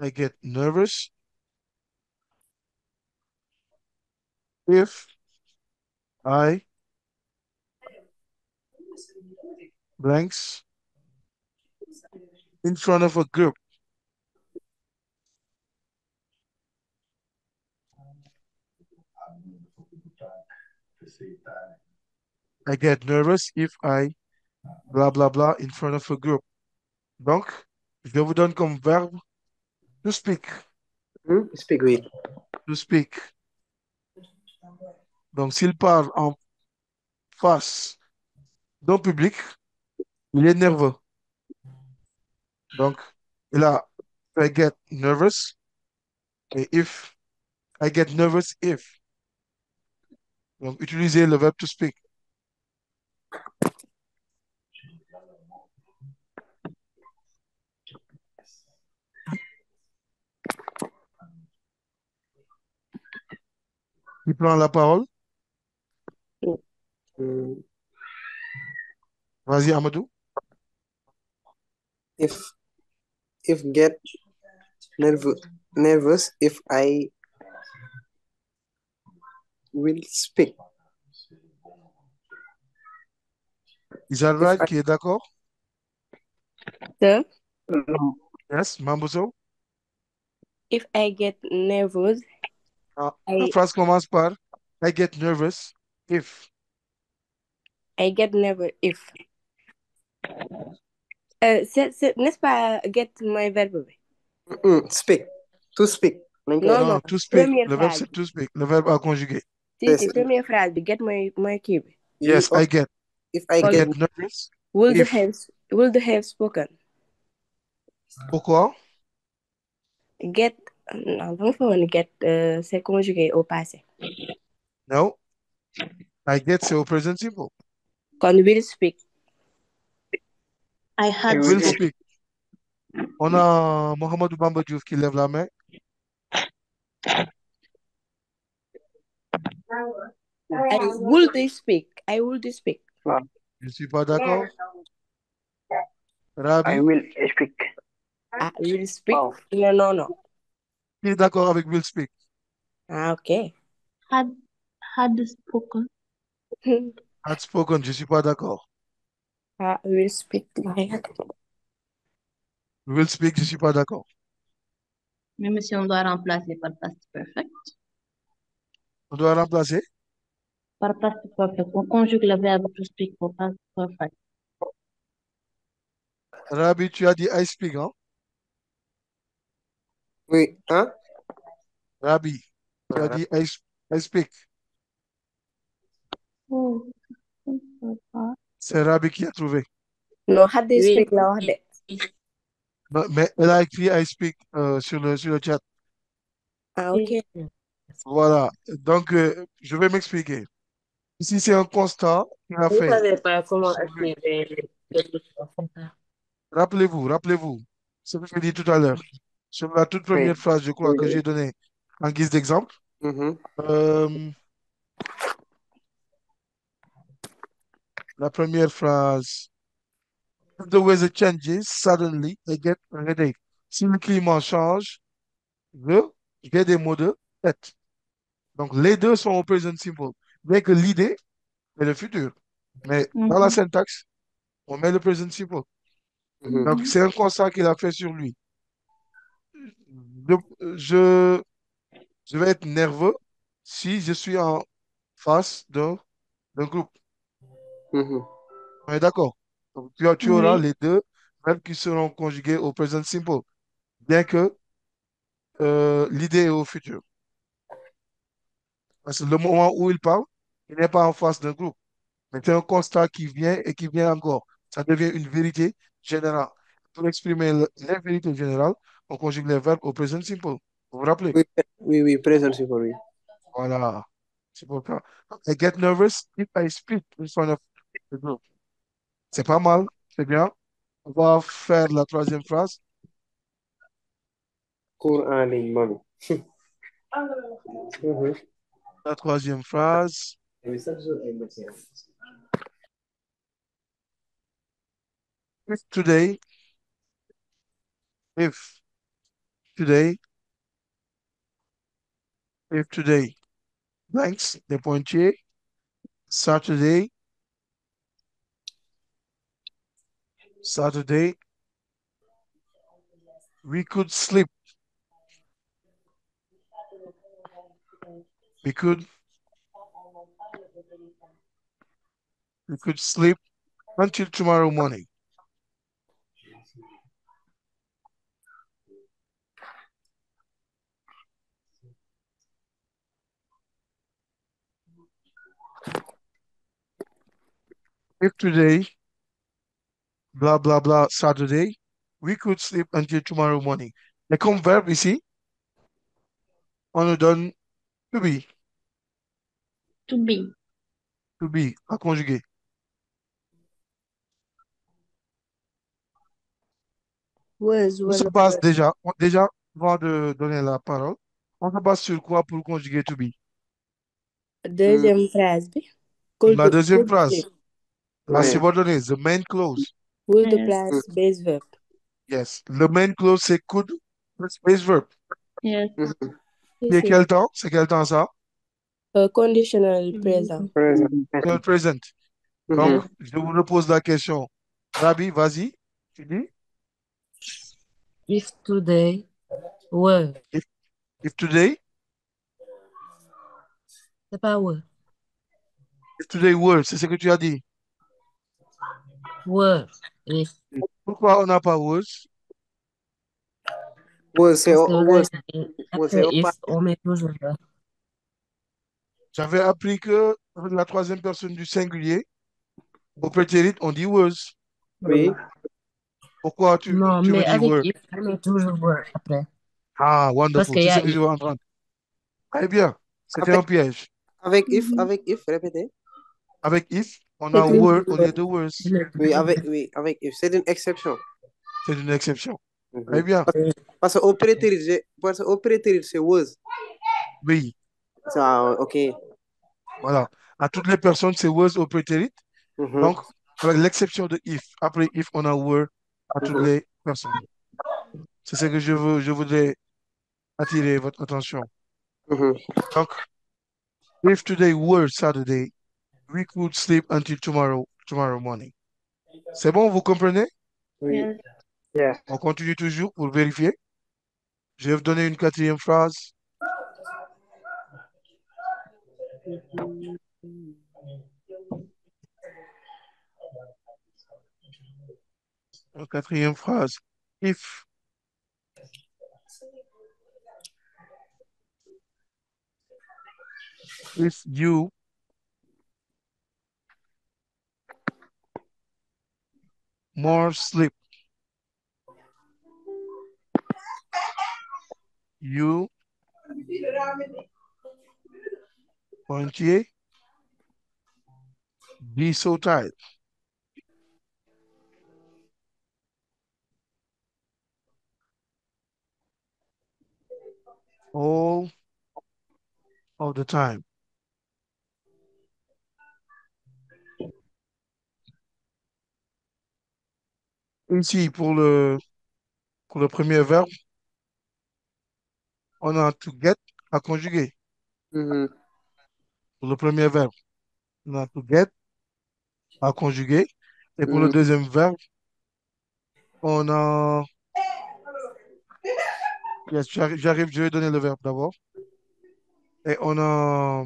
I get nervous if I blanks in front of a group. I get nervous if I blah blah blah in front of a group. Donc, je vous donne comme verbe to speak. Speak, oui. To speak. Donc, s'il parle en face d'un public, il est nerveux. Donc, il a I get nervous et if I get nervous if. Donc, utilisez le verbe to speak. Qui prend la parole? Mm. Vas-y, Amadou. If get nervous if I will speak. Isalva, If I qui est d'accord? So, Yes, Mambozo. if I get nervous, Ah, la I phrase commence par I get nervous if. get nervous if. N'est-ce pas get my verbe? speak. To speak. Non, non. Non, to speak. Première Le verbe, phrase c'est bi. to speak. Le verbe à conjuguer. Si, première phrase bi, get my kii bi. Yes, I get. If I I get get nervous Would if. have spoken. Pourquoi? Get, non, dama fa woon get, c'est conjugué au passé. No. I get, c'est au présent simple. Kon will speak. I had Will spoken. speak. On a Mohamedou Bamba Diouf qui lève la main. I would speak. I would speak. Je ne suis pas d'accord. I Rabi, will speak. Ah, will speak? Oh. Non, non, non. qui est d'accord avec will speak? Ah, ok. Had spoken. Had spoken, je ne suis pas d'accord. Ah, will speak. Will speak, je ne suis pas d'accord. Même si on doit remplacer par past perfect. On doit remplacer. Par past perfect, on conjugue le verbe to speak pour past perfect. Rabi, tu as dit I speak, hein? oui, hein? Rabi, tu as dit I speak. Oh, C'est Rabi qui a trouvé. Non, had they Oui. speak la wax de. Non, mais elle a écrit I speak sur le chat. Ah, ok. Voilà. Donc, je vais m'expliquer. Ici, c'est un constat qu'il a Je ne fait. savais pas comment sur le- écrire les choses comme ça. rappelez-vous ce que j'ai dit tout à l'heure. Sur la toute Oui. première phrase, je crois que j'ai donné en guise d'exemple. Mhm. Euh, la première phrase. If the weather changes suddenly, I get a headache. Si le climat change, je j'ai des maux de tête. Donc, les deux sont au present simple. Bien que l'idée est le futur. Mais dans la Mhm. syntaxe, on met le present simple. Mhm. Donc, Mhm. c'est un constat qu'il a fait sur lui. Je, je, je vais être nerveux si je suis en face d'un groupe. Mhm. On est d'accord? Donc, tu auras Oui. les deux verbes qui seront conjugués au present simple, bien que l'idée est au futur. Parce que le moment où il parle, il n'est pas en face d'un groupe. Mais c'est un constat qui vient et qui vient encore. Ça devient une vérité générale. Pour exprimer la vérité générale, on conjugue les verbes au present simple. Vous vous rappelez? Oui, oui, oui, present simple, oui. Voilà. C'est pour ça. I get nervous if I speak in front of the group. C'est pas mal. C'est bien. On va faire la troisième phrase. Cours en ligne, mami. Mhm. La troisième phrase. If today, if today, if today, blanks, des pointillés, Saturday, Saturday, we could sleep. We could, we could sleep until tomorrow morning. If today, blah, blah, blah, Saturday, we could sleep until tomorrow morning. Et comme verbe ici, on nous donne To be. to be, à conjuguer. Was On se wala base were. déjà, avant de donner la parole, on se base sur quoi pour conjuguer to be? Deuxième phrase bi. La deuxième Could phrase, flip. la Ouais. subordonnée, the main clause. Will to Yes. plus base verb. Yes. Le main clause, c'est could plus base verb. Yes. Mhm. Et Si. quel temps? C'est quel temps ça? Conditional present. Present. Le present. Donc, Mhm. je vous repose la question. Rabi, vas-y, tu dis. If today were, If, if today, c'est pas were, if today were, c'est ce que tu as dit. were. If, Pourquoi on n'a pas was? Was, c'est parce que vous was, avez, was, c'est après au if, passé. on met toujours le. J'avais appris que avec la troisième personne du singulier, au prétérit, on dit was. Oui. Pourquoi Non, tu me mais dis avec were? if, on met toujours were après. Ah, Parce wonderful. qu'il y C'est ce a que je if. veux entendre. Très bien. C'était un Avec, piège. Mhm. avec if, répétez. Avec if, on C'est a toujours were au lieu were. de was. Oui, avec if. C'est une exception. C'est une exception. Très Mhm. bien. Parce qu'au prétérit, c'est was. Oui, Ça, ok. voilà. À toutes les personnes, c'est was au prétérit. Mhm. Donc, avec l'exception de if. Après if, on a were à toutes Mhm. les personnes. C'est ce que je voudrais attirer votre attention. Mhm. Donc, if today were Saturday, we could sleep until tomorrow morning. C'est bon, vous comprenez? Oui. Yes. Yeah. On continue toujours pour vérifier. Je vais vous donner une quatrième phrase. Une quatrième phrase. If, if you more sleep, you pointier, be so tired. all of the time. Ici, pour le premier verbe, on a to get à conjuguer. Mhm. Pour le premier verbe, on a to get à conjuguer. Et pour le Mhm. deuxième verbe, on a... Yes, j'arrive, je vais donner le verbe d'abord. Et on a...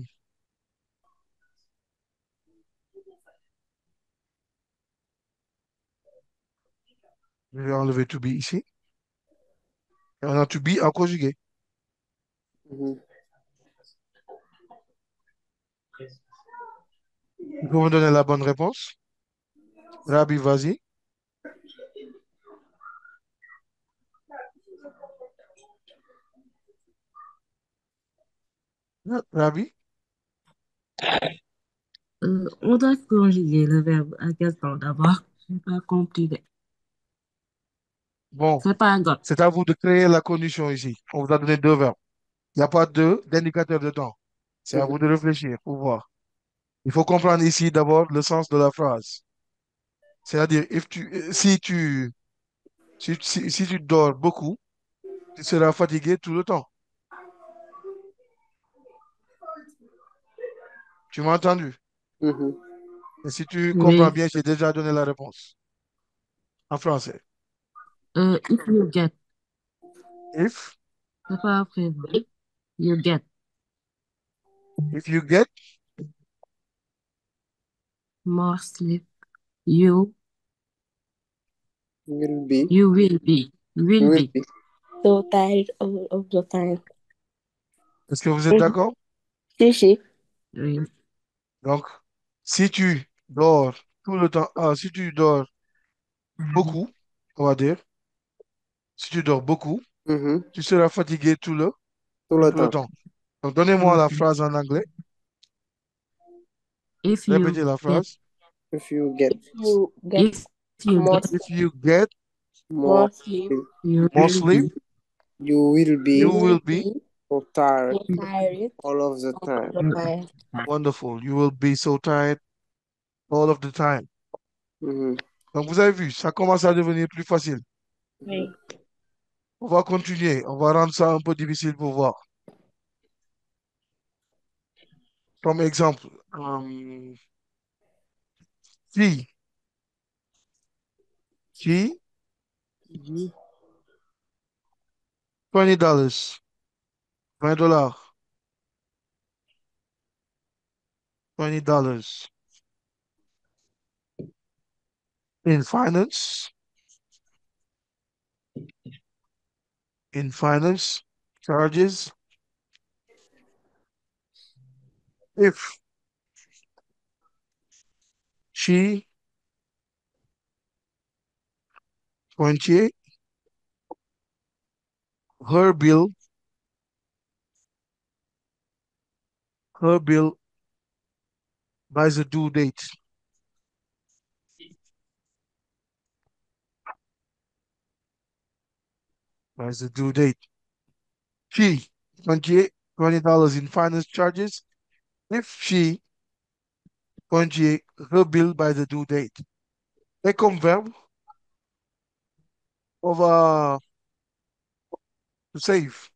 Je vais enlever to be ici. Et on a to be à conjuguer. Mhm. Il faut me donner la bonne réponse. Rabi, vas-y. Rabi. On doit conjuguer le verbe à quel temps d'abord? Je n'ai pas compris. Bon, C'est pas got. c'est à vous de créer la condition ici. On vous a donné deux verbes. Il n'y a pas d'indicateur de temps. C'est à Mhm. vous de réfléchir pour voir. Il faut comprendre ici d'abord le sens de la phrase. C'est-à-dire, si tu dors beaucoup, tu seras fatigué tout le temps. Tu m'as entendu? Mhm. Et si tu comprends Oui. bien, j'ai déjà donné la réponse en français. If you get, If, c'est pas après. You get if you get, more sleep, you Will be. you will be. Will Will be. be. So tired all of the time. est-ce que vous êtes Mhm. d'accord? Si. Oui. Donc, si tu dors tout le temps, si tu dors beaucoup, on va dire, si tu dors beaucoup, Mhm. tu seras fatigué Tout le tout le temps. temps. Donc, donnez-moi la phrase en anglais. If you Répétez la get, phrase. If you get If you get if you more get, If you get more more sleep, sleep, you more will sleep, be. you will you you be will will be be so tired so tired all of the all time. the time. wonderful. You will be so tired all of the time. Mhm. Donc, vous avez vu, ça commence à devenir plus facile. Oui. On va continuer. On va rendre ça un peu difficile pour voir. Comme exemple, si, si, Mhm. $20, $20, $20 in finance charges if she 28 her bill her bill by the due date by the due date she 28 $20 in finance charges if she 28 her bill by the due date. Et comme verbe, on va to save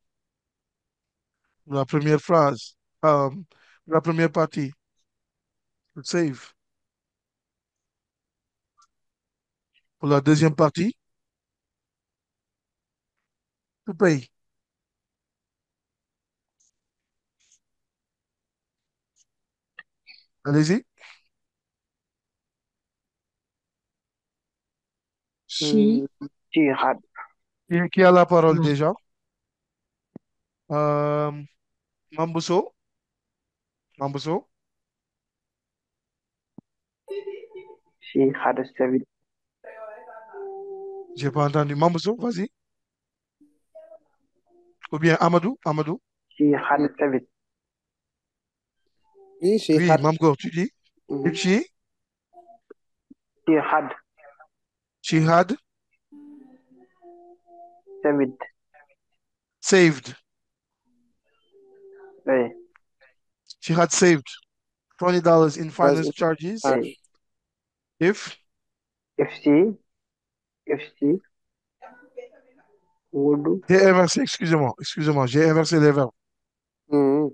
la première phrase, la première partie, to save. Pour la deuxième partie, to pay. Allez-y. She, She had. Qui a la parole no. déjà? Euh, Mambuso? Mambuso? She had 7. J'ai pas entendu. Mambuso, vas-y. Ou bien Amadou? Amadou? She had 7. Oui, she Oui, had. Mamgor, tu dis? Mhm. If She had she had 7. saved Oui. She had saved $20 in Does finance it charges Oui. if If she would. j'ai inversé, excusez-moi, j'ai inversé les verbes. Mhm.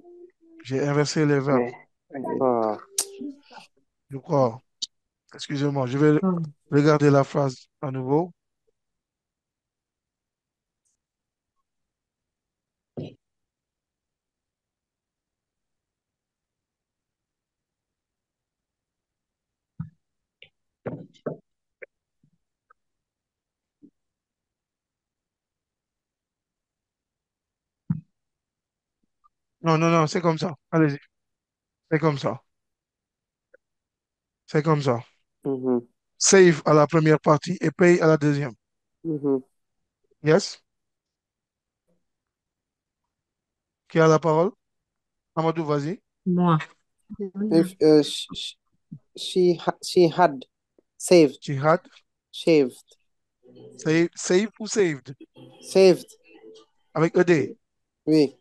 J'ai inversé les verbes, Oui. Oui. Ah. je crois. Excusez-moi, je vais Oh, regarder la phrase à nouveau. Non, non, non, c'est comme ça. Allez-y, c'est comme ça. C'est comme ça. Mhm. Save à la première partie et pay à la deuxième. Mhm. Yes? Qui a la parole? Amadou, vas-y. moi. If she had saved She had shaved save ou saved? saved. Avec ED. Oui.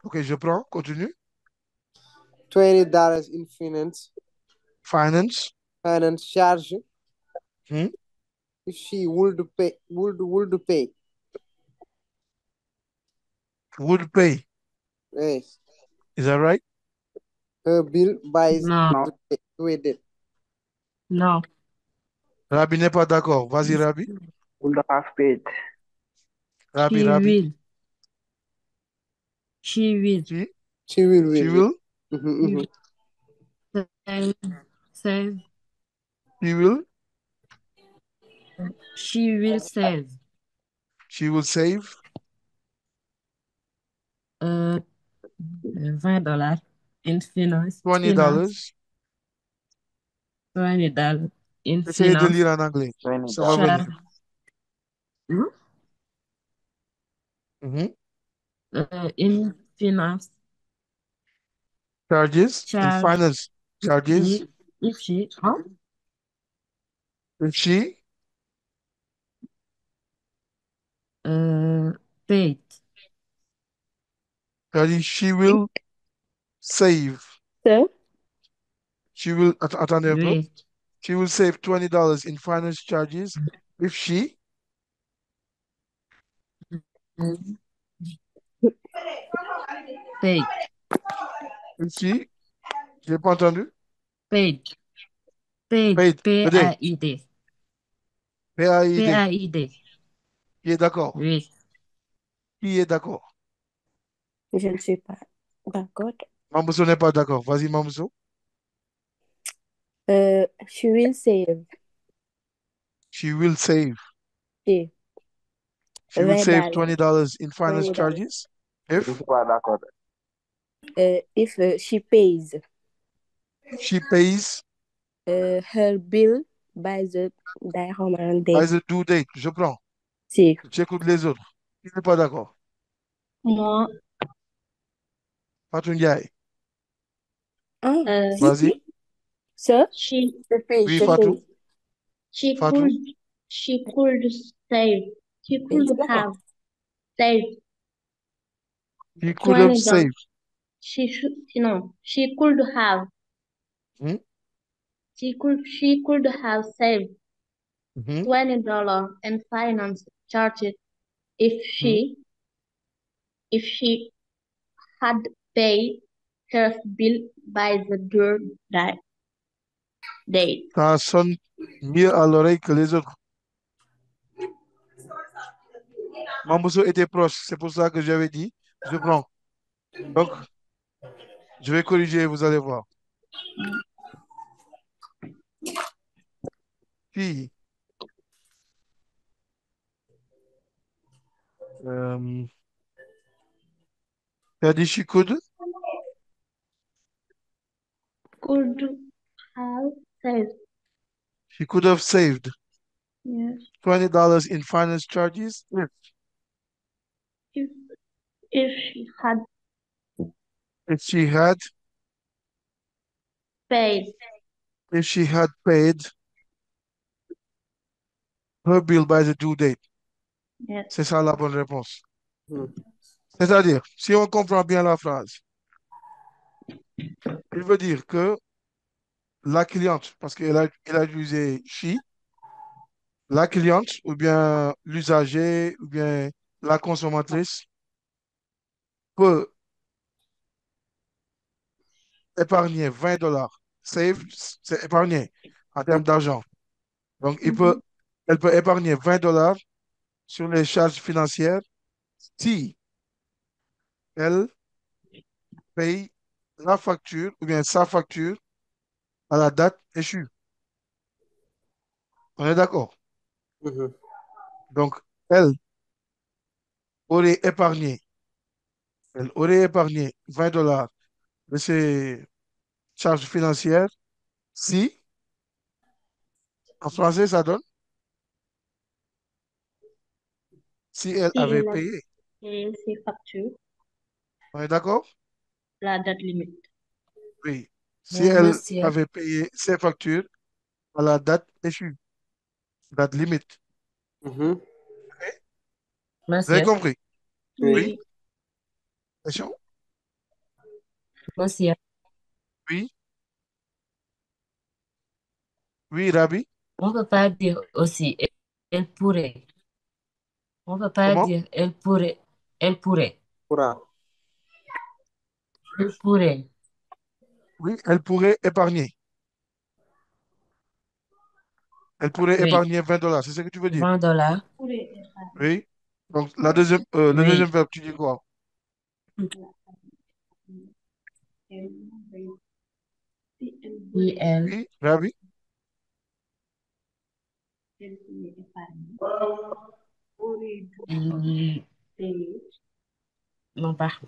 Ok, je prends, continue. $20 in Finance. finance charge Hmm? if she would pay. Would pay. Yes. Is that right? Her bill buys Non, Non. with it. non. Rabi n'est pas d'accord. Vas-y, Rabi. Would have paid. Rabi, She Rabi. will. She will. She, She will she will. will, Mhm, mhm. Save. Save. she will, She will save. she will save Euh, $20 in finance. Finance. $20. $20 in Essayez de lire finance. en anglais. Ça va $20. venir. Charge. Hmm? Mhm. In finance. Charges in Charge. finance. Charges. If she. Huh? If she, Euh, paid. she will save. So, She will, attendez un peu. Wait. She will save $20 in finance charges if she, Paid. if she, j'ai pas entendu. Paid. Paid. Paid. ED. P-A-I-D. P-A-I-D. P-A-I-D. Qui est d'accord? Oui. Qui est d'accord? je ne suis pas d'accord. Mamousso n'est pas d'accord. Vas-y, Mamousso. She will save. She will save. She. She will save $20. $20 in finance $20. charges Je ne if suis pas d'accord. If she pays she pays her bill by the by date. the due date. Je prends. Si. J'écoute les autres. Qui n'est pas d'accord? Moi, Fatou Ndiaye. Ah, si, euh, Vas-y. si. So, she je paye, Oui, je Fatou. paye. she Fatou. could save she Mais could c'est d'accord. have saved He could have $20. saved. She could have Hmm? she could have saved Mhm. $20 in finance charges if Hmm. she had paid her bill by the due date. Ça sonne mieux à l'oreille que les autres. Mamousso était proche. C'est pour ça que j'avais dit, je prends. Donc, je vais corriger, vous allez voir. Fille, tu as dit she could, Could have saved. she could have saved Yes. $20 in finance charges If if she had if she had paid. if she had paid her bill by the due date. Yes. C'est ça la bonne réponse. Mhm. C'est-à-dire, si on comprend bien la phrase, Il veut dire que la cliente, parce il a utilisé she, la cliente, ou bien l'usager, ou bien la consommatrice peut épargner $20. Save, c'est épargner en termes d'argent. Donc, Mhm. elle peut épargner $20 sur les charges financières si elle paye la facture ou bien sa facture à la date échue. On est d'accord? Mhm. Donc, elle aurait épargné, elle aurait épargné $20 de ses charges financières si, en français, ça donne, si elle Si avait elle a payé. payé ses factures, On est d'accord? la date limite. Oui. Si Mais elle monsieur, avait payé ses factures à la date échue, date limite. Mhm. Vous avez monsieur, compris? Oui. Oui? Oui, Question? monsieur, Oui? Oui, Rabi? on peut pas dire aussi, elle pourrait. On peut pas Comment? dire, elle pourrait. Elle pourrait. Pourra. Elle pourrait. Oui, elle pourrait épargner. Elle pourrait Oui. épargner $20. C'est ce que tu veux dire? $20. Pour les Oui. Donc, le deuxième Oui. verbe, tu dis quoi? si elle Si voulait, elle, Oui, Rabi? elle voulait épargner, aurait dû il- payer. non, pas. Je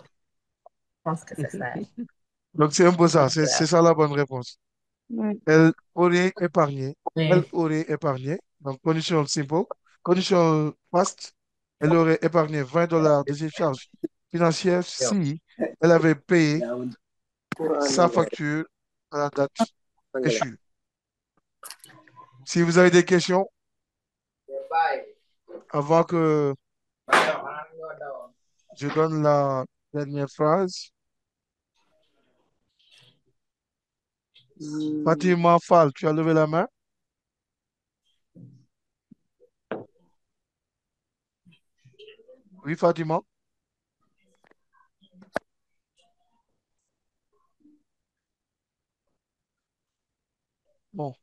pense que c'est ça. Donc, c'est un peu ça. Donc, C'est ça la bonne réponse. oui. Elle aurait épargné. Elle oui. aurait épargné. Donc, condition simple. Condition past. Elle aurait épargné $20 de ses charges financières si elle avait payé Pourra sa n'engrais. facture à la date Engrais. échue. Si vous avez des questions, avant que je donne la dernière phrase, Hmm. Fatima Fall, tu as levé la main? Oui, Fatima. Bon,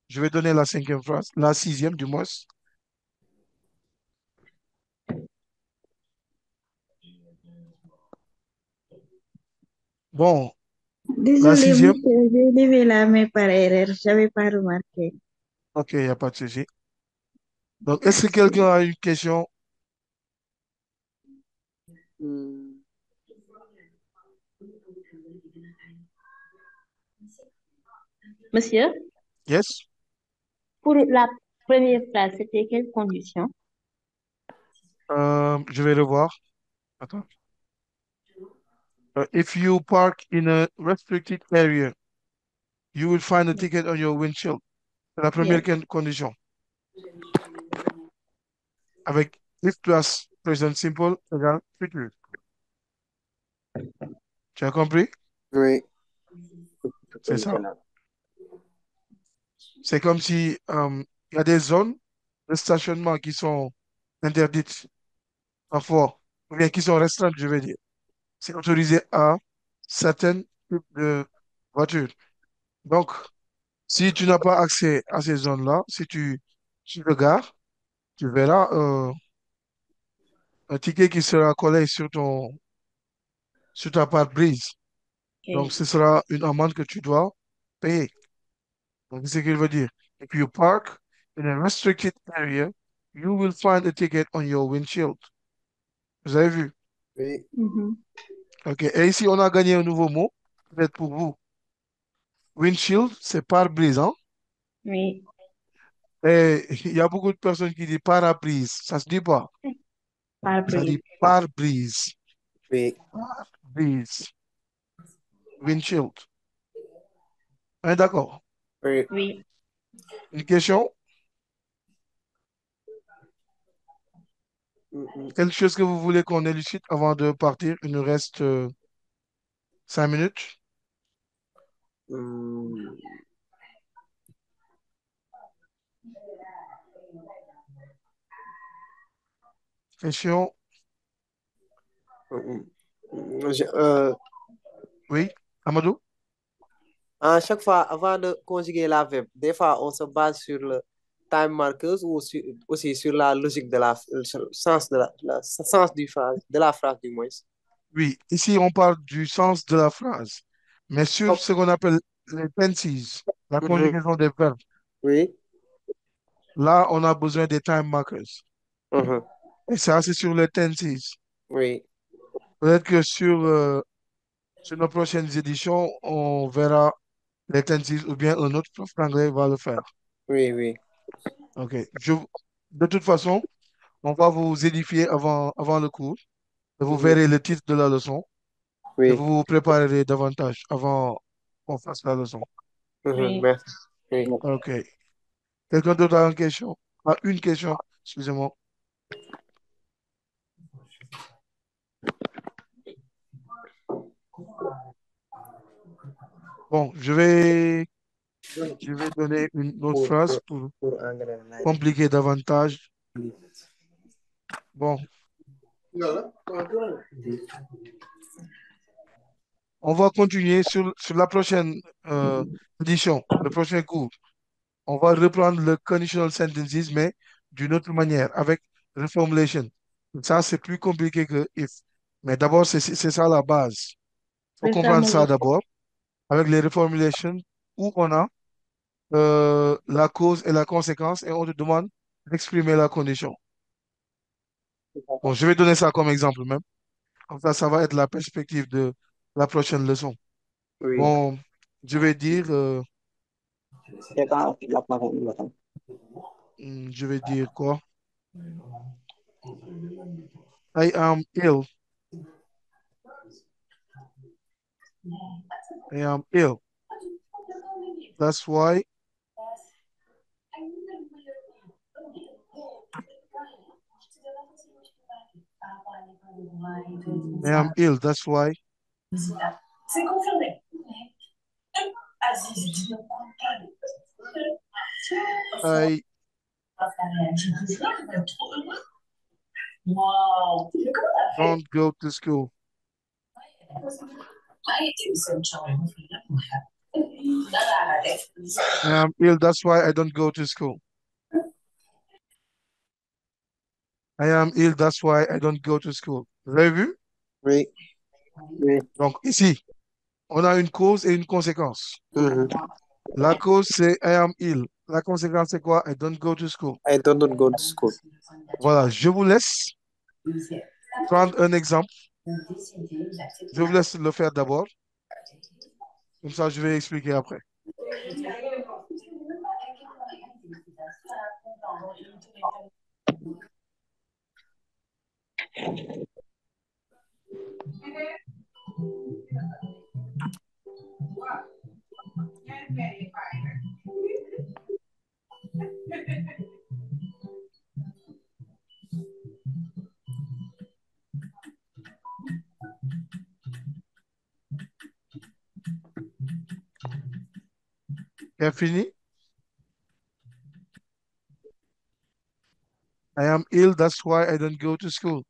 je vais donner la cinquième phrase, la sixième du moins. Bon, la Désolée, sixième, monsieur, j'ai levé la main par erreur. J'avais pas remarqué. ok, il n'y a pas de souci. Donc, est-ce que quelqu'un a une question? Hmm. Monsieur, Yes? pour la première phrase, c'était quelle condition? Je vais revoir. Attends. If you park in a restricted area, you will find a ticket on your windshield. C'est la première Yes. condition. Avec if plus present simple égale future. Tu as compris? Oui. C'est ça. Conditionnel. C'est comme si il y a des zones de stationnement qui sont interdites parfois, ou bien qui sont restreintes, je vais dire. C'est autorisé à certains types de voitures. Donc, si tu n'as pas accès à ces zones-là, si tu te gares, tu verras un ticket qui sera collé sur ta pare-brise. Donc, Okay. ce sera une amende que tu dois payer. Donc, c'est ce qu'il veut dire. If you park in a restricted area, you will find a ticket on your windshield. Vous avez vu? Oui. Mhm. OK. Et ici, on a gagné un nouveau mot, peut-être pour vous. Windshield, c'est pare-brise, hein? Oui, Et il y a beaucoup de personnes qui disent pare-brise. Ça se dit pas. par Ça brise. dit pare-brise. Oui. Pare-brise. Windshield. Hein, d'accord. Oui. Oui. Une question? Mhm. Quelque chose que vous voulez qu'on élucide avant de partir? Il nous reste 5 minutes. Hmm, Question, hmm, je- oui, Amadou? à chaque fois, avant de conjuguer la verbe, des fois, on se base sur le time markers ou aussi sur la logique de le sens sens du phrase, de la phrase du moins. Oui, ici on parle du sens de la phrase, mais sur Oh, ce qu'on appelle les tenses, la mhm, conjugaison des verbes, oui. là on a besoin des time markers. Mhm, Et ça, c'est sur les tenses. oui. Peut-être que sur nos prochaines éditions, on verra les tenses ou bien un autre prof d'anglais va le faire. Oui, oui. OK. De toute façon, on va vous édifier avant le cours. Et vous Mhm, verrez le titre de la leçon et oui. vous vous préparerez davantage avant qu'on fasse la leçon. Mhm, Oui. merci. Oui. OK. Quelqu'un d'autre a une question? Ah, une question, excusez-moi. Bon, je vais donner une autre Pour, phrase pour, pour pour engrais, là. compliquer davantage. Bon, on va continuer sur la prochaine édition, le prochain cours. On va reprendre le conditional sentences, mais d'une autre manière, avec reformulation. Ça, c'est plus compliqué que if. Mais d'abord, c'est ça la base. Il faut comprendre ça Réforme-le. d'abord, avec les reformulations, où on a la cause et la conséquence, et on te demande d'exprimer la condition. Bon, je vais donner ça comme exemple même. Comme ça va être la perspective de la prochaine leçon. Oui. Bon, je vais dire, je vais dire quoi? I am ill. I am ill. That's why I am ill. That's why I don't go to school. I am ill. That's why I don't go to school. I am ill. That's why I don't go to school. Vous avez vu? Oui. Oui. Donc ici, on a une cause et une conséquence. Mhm. La cause, c'est I am ill. La conséquence, c'est quoi? I don't go to school. I don't go to school. Voilà, je vous laisse prendre un exemple. Je vous laisse le faire d'abord. Comme ça, je vais expliquer après. Tu fini? I am ill. That's why I don't go to school.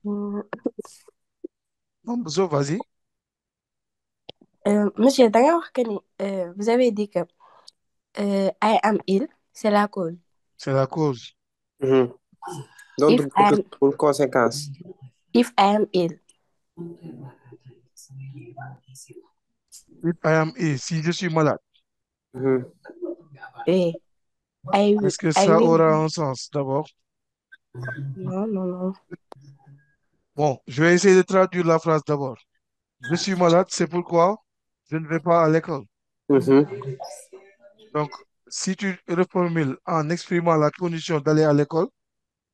Hmm, Non, Bousso, vas-y. Monsieur, da nga wax que ni vous avez dit que I am ill, c'est la cause. C'est la cause. Mhm. Don't If go I to am school, conséquence. if I am ill, If I am ill, si je suis malade, Mhm. eh, I will est-ce que I ça will aura un sens d'abord? non non non. Bon, je vais essayer de traduire la phrase d'abord. Je suis malade, c'est pourquoi je ne vais pas à l'école. Mhm. Donc, si tu reformules en exprimant la condition d'aller à l'école,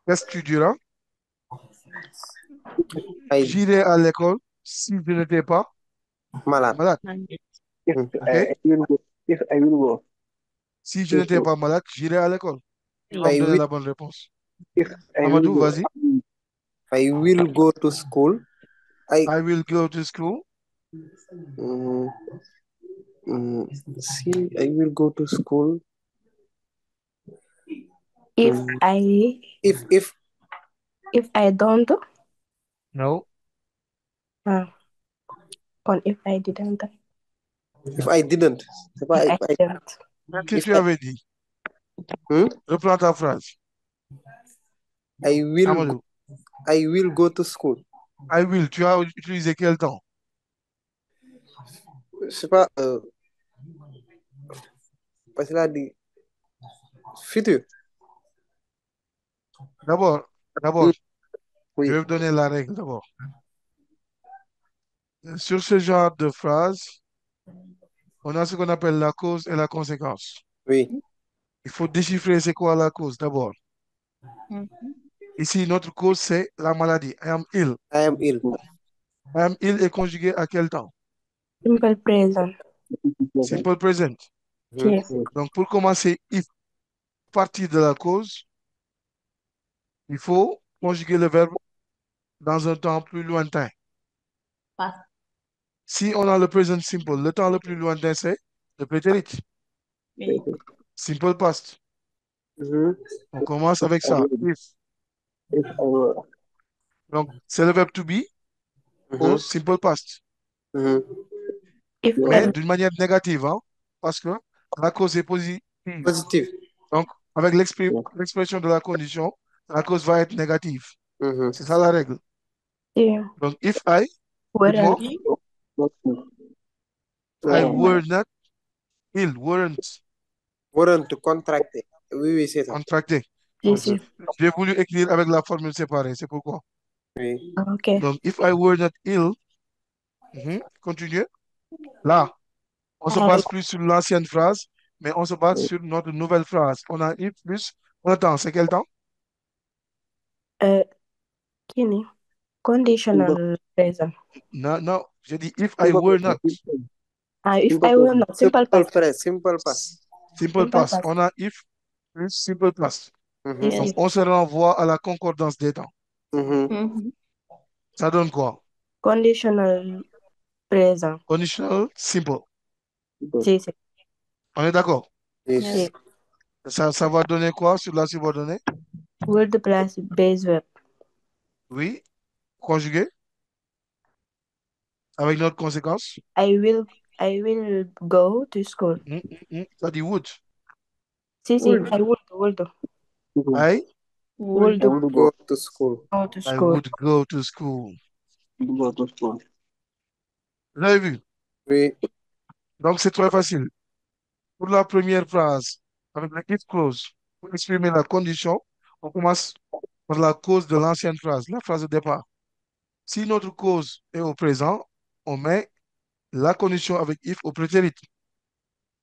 qu'est-ce que tu diras? I, J'irai à l'école si je n'étais pas malade. malade. If Mhm. OK? I will go. If I will go Si je to n'étais school. pas malade, j'irai à l'école. Tu vas me I donner will, la bonne réponse. If I will Amadou, go. vas-y. I will go to school. I, I will go to school. Mm, See, I will go to school. If Mm, I if don't, No. kon if I didn't, I didn't. C'est pas if I didn't, Qu'est-ce que if tu avais dit? Reprends ta phrase. I will Amadou. I will go to school. I will. Tu as utilisé quel temps? Je sais pas, parce qu'il a dit futur. D'abord, Mm, je Oui, vais vous donner la règle d'abord. Sur ce genre de phrase, on a ce qu'on appelle la cause et la conséquence. oui. Il faut déchiffrer c'est quoi la cause d'abord. Mhm. Ici, notre cause, c'est la maladie. I am ill. I am ill. I am ill est conjugué à quel temps? simple present. Simple present. Yes. Donc, pour commencer, if partie de la cause, il faut conjuguer le verbe dans un temps plus lointain. Past. Si on a le present simple, le temps le plus lointain, c'est le prétérit. Oui. Simple past. Mhm. On commence avec ça. If. If I were. Donc, c'est le verbe to be au Mhm. simple past. Mhm. If Mais I d'une manière négative, hein, parce que la cause est positive. Positif. Donc, avec l'expression de la condition, la cause va être négative. Mhm. C'est ça la règle. yeah, Donc, if I, weren't, dites-moi, I Well, were not ill, weren't Weren't contracté. Oui, c'est ça. contracté. this is J'ai voulu écrire avec la formule séparée, c'est pourquoi. Oui. okay. Donc, if I were not ill, continue. Là, on se base plus sur l'ancienne phrase, mais on se base sur notre nouvelle phrase. On a if plus, on attend, c'est quel temps? Kini conditional present. Non, j'ai dit if I were not. If I will not, simple past. Simple past. Simple past. On a if plus simple past. Mhm. Yes, Donc, yes. on se renvoie à la concordance des temps. Mhm. Mhm. Ça donne quoi? Conditional present. Conditional simple. Yes, yes. On est d'accord? Yes. Yes. Ça va donner quoi sur la subordonnée? Word plus base verb. Oui, conjugué avec notre conséquence. I will go to school. Ça dit would. Si, I would I would Go to school. go to I school. would go to school. go to school. Vous avez vu? Oui. Donc, c'est très facile. Pour la première phrase, avec la if clause, pour exprimer la condition, on commence par la cause de l'ancienne phrase, la phrase de départ. Si notre cause est au présent, on met la condition avec if au prétérit.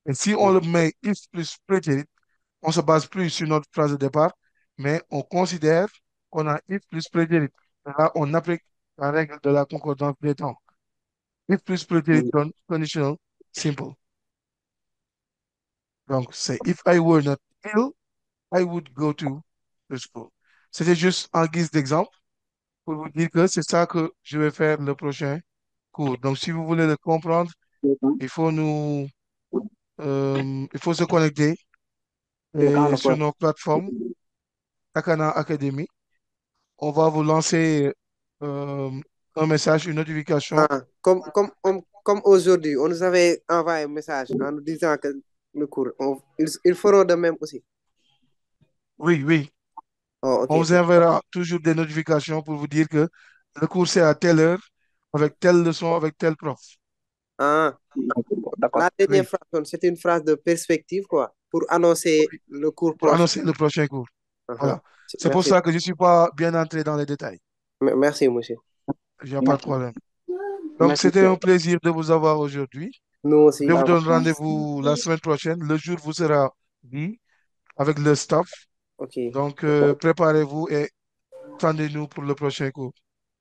Et si on le met if plus prétérit, on se base plus sur notre phrase de départ, mais on considère qu'on a if plus prétérit. Et là, on applique la règle de la concordance des temps. If plus prétérit donne conditional simple. Donc, c'est if I were not ill, I would go to the school. C'était juste en guise d'exemple pour vous dire que c'est ça que je vais faire le prochain cours. Donc, si vous voulez le comprendre, il faut il faut se connecter sur nos plateformes Takana Academy. On va vous lancer euh, un message, une notification. Ah, comme aujourd'hui, on nous avait envoyé un message en nous disant que le cours, ils feront de même aussi. Oui. Oh, ok. On vous enverra toujours des notifications pour vous dire que le cours c'est à telle heure, avec telle leçon, avec tel prof. Ah, D'accord. la dernière Oui. phrase, c'était une phrase de perspective, quoi, pour annoncer le cours Pour prochain. annoncer le prochain cours. Voilà. C'est pour Merci. ça que je ne suis pas bien entré dans les détails. Merci, monsieur. Il n'y a pas de problème. Donc, c'était un plaisir de vous avoir aujourd'hui. Nous aussi. Je vous donne rendez-vous la semaine prochaine. Le jour vous sera dit avec le staff. Ok. Donc, préparez-vous et attendez-nous pour le prochain cours.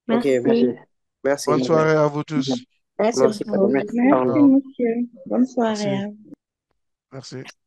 Ok, Merci. merci. Bonne soirée à vous tous. Merci. Merci. Merci, monsieur. Bonne soirée. Merci. Merci.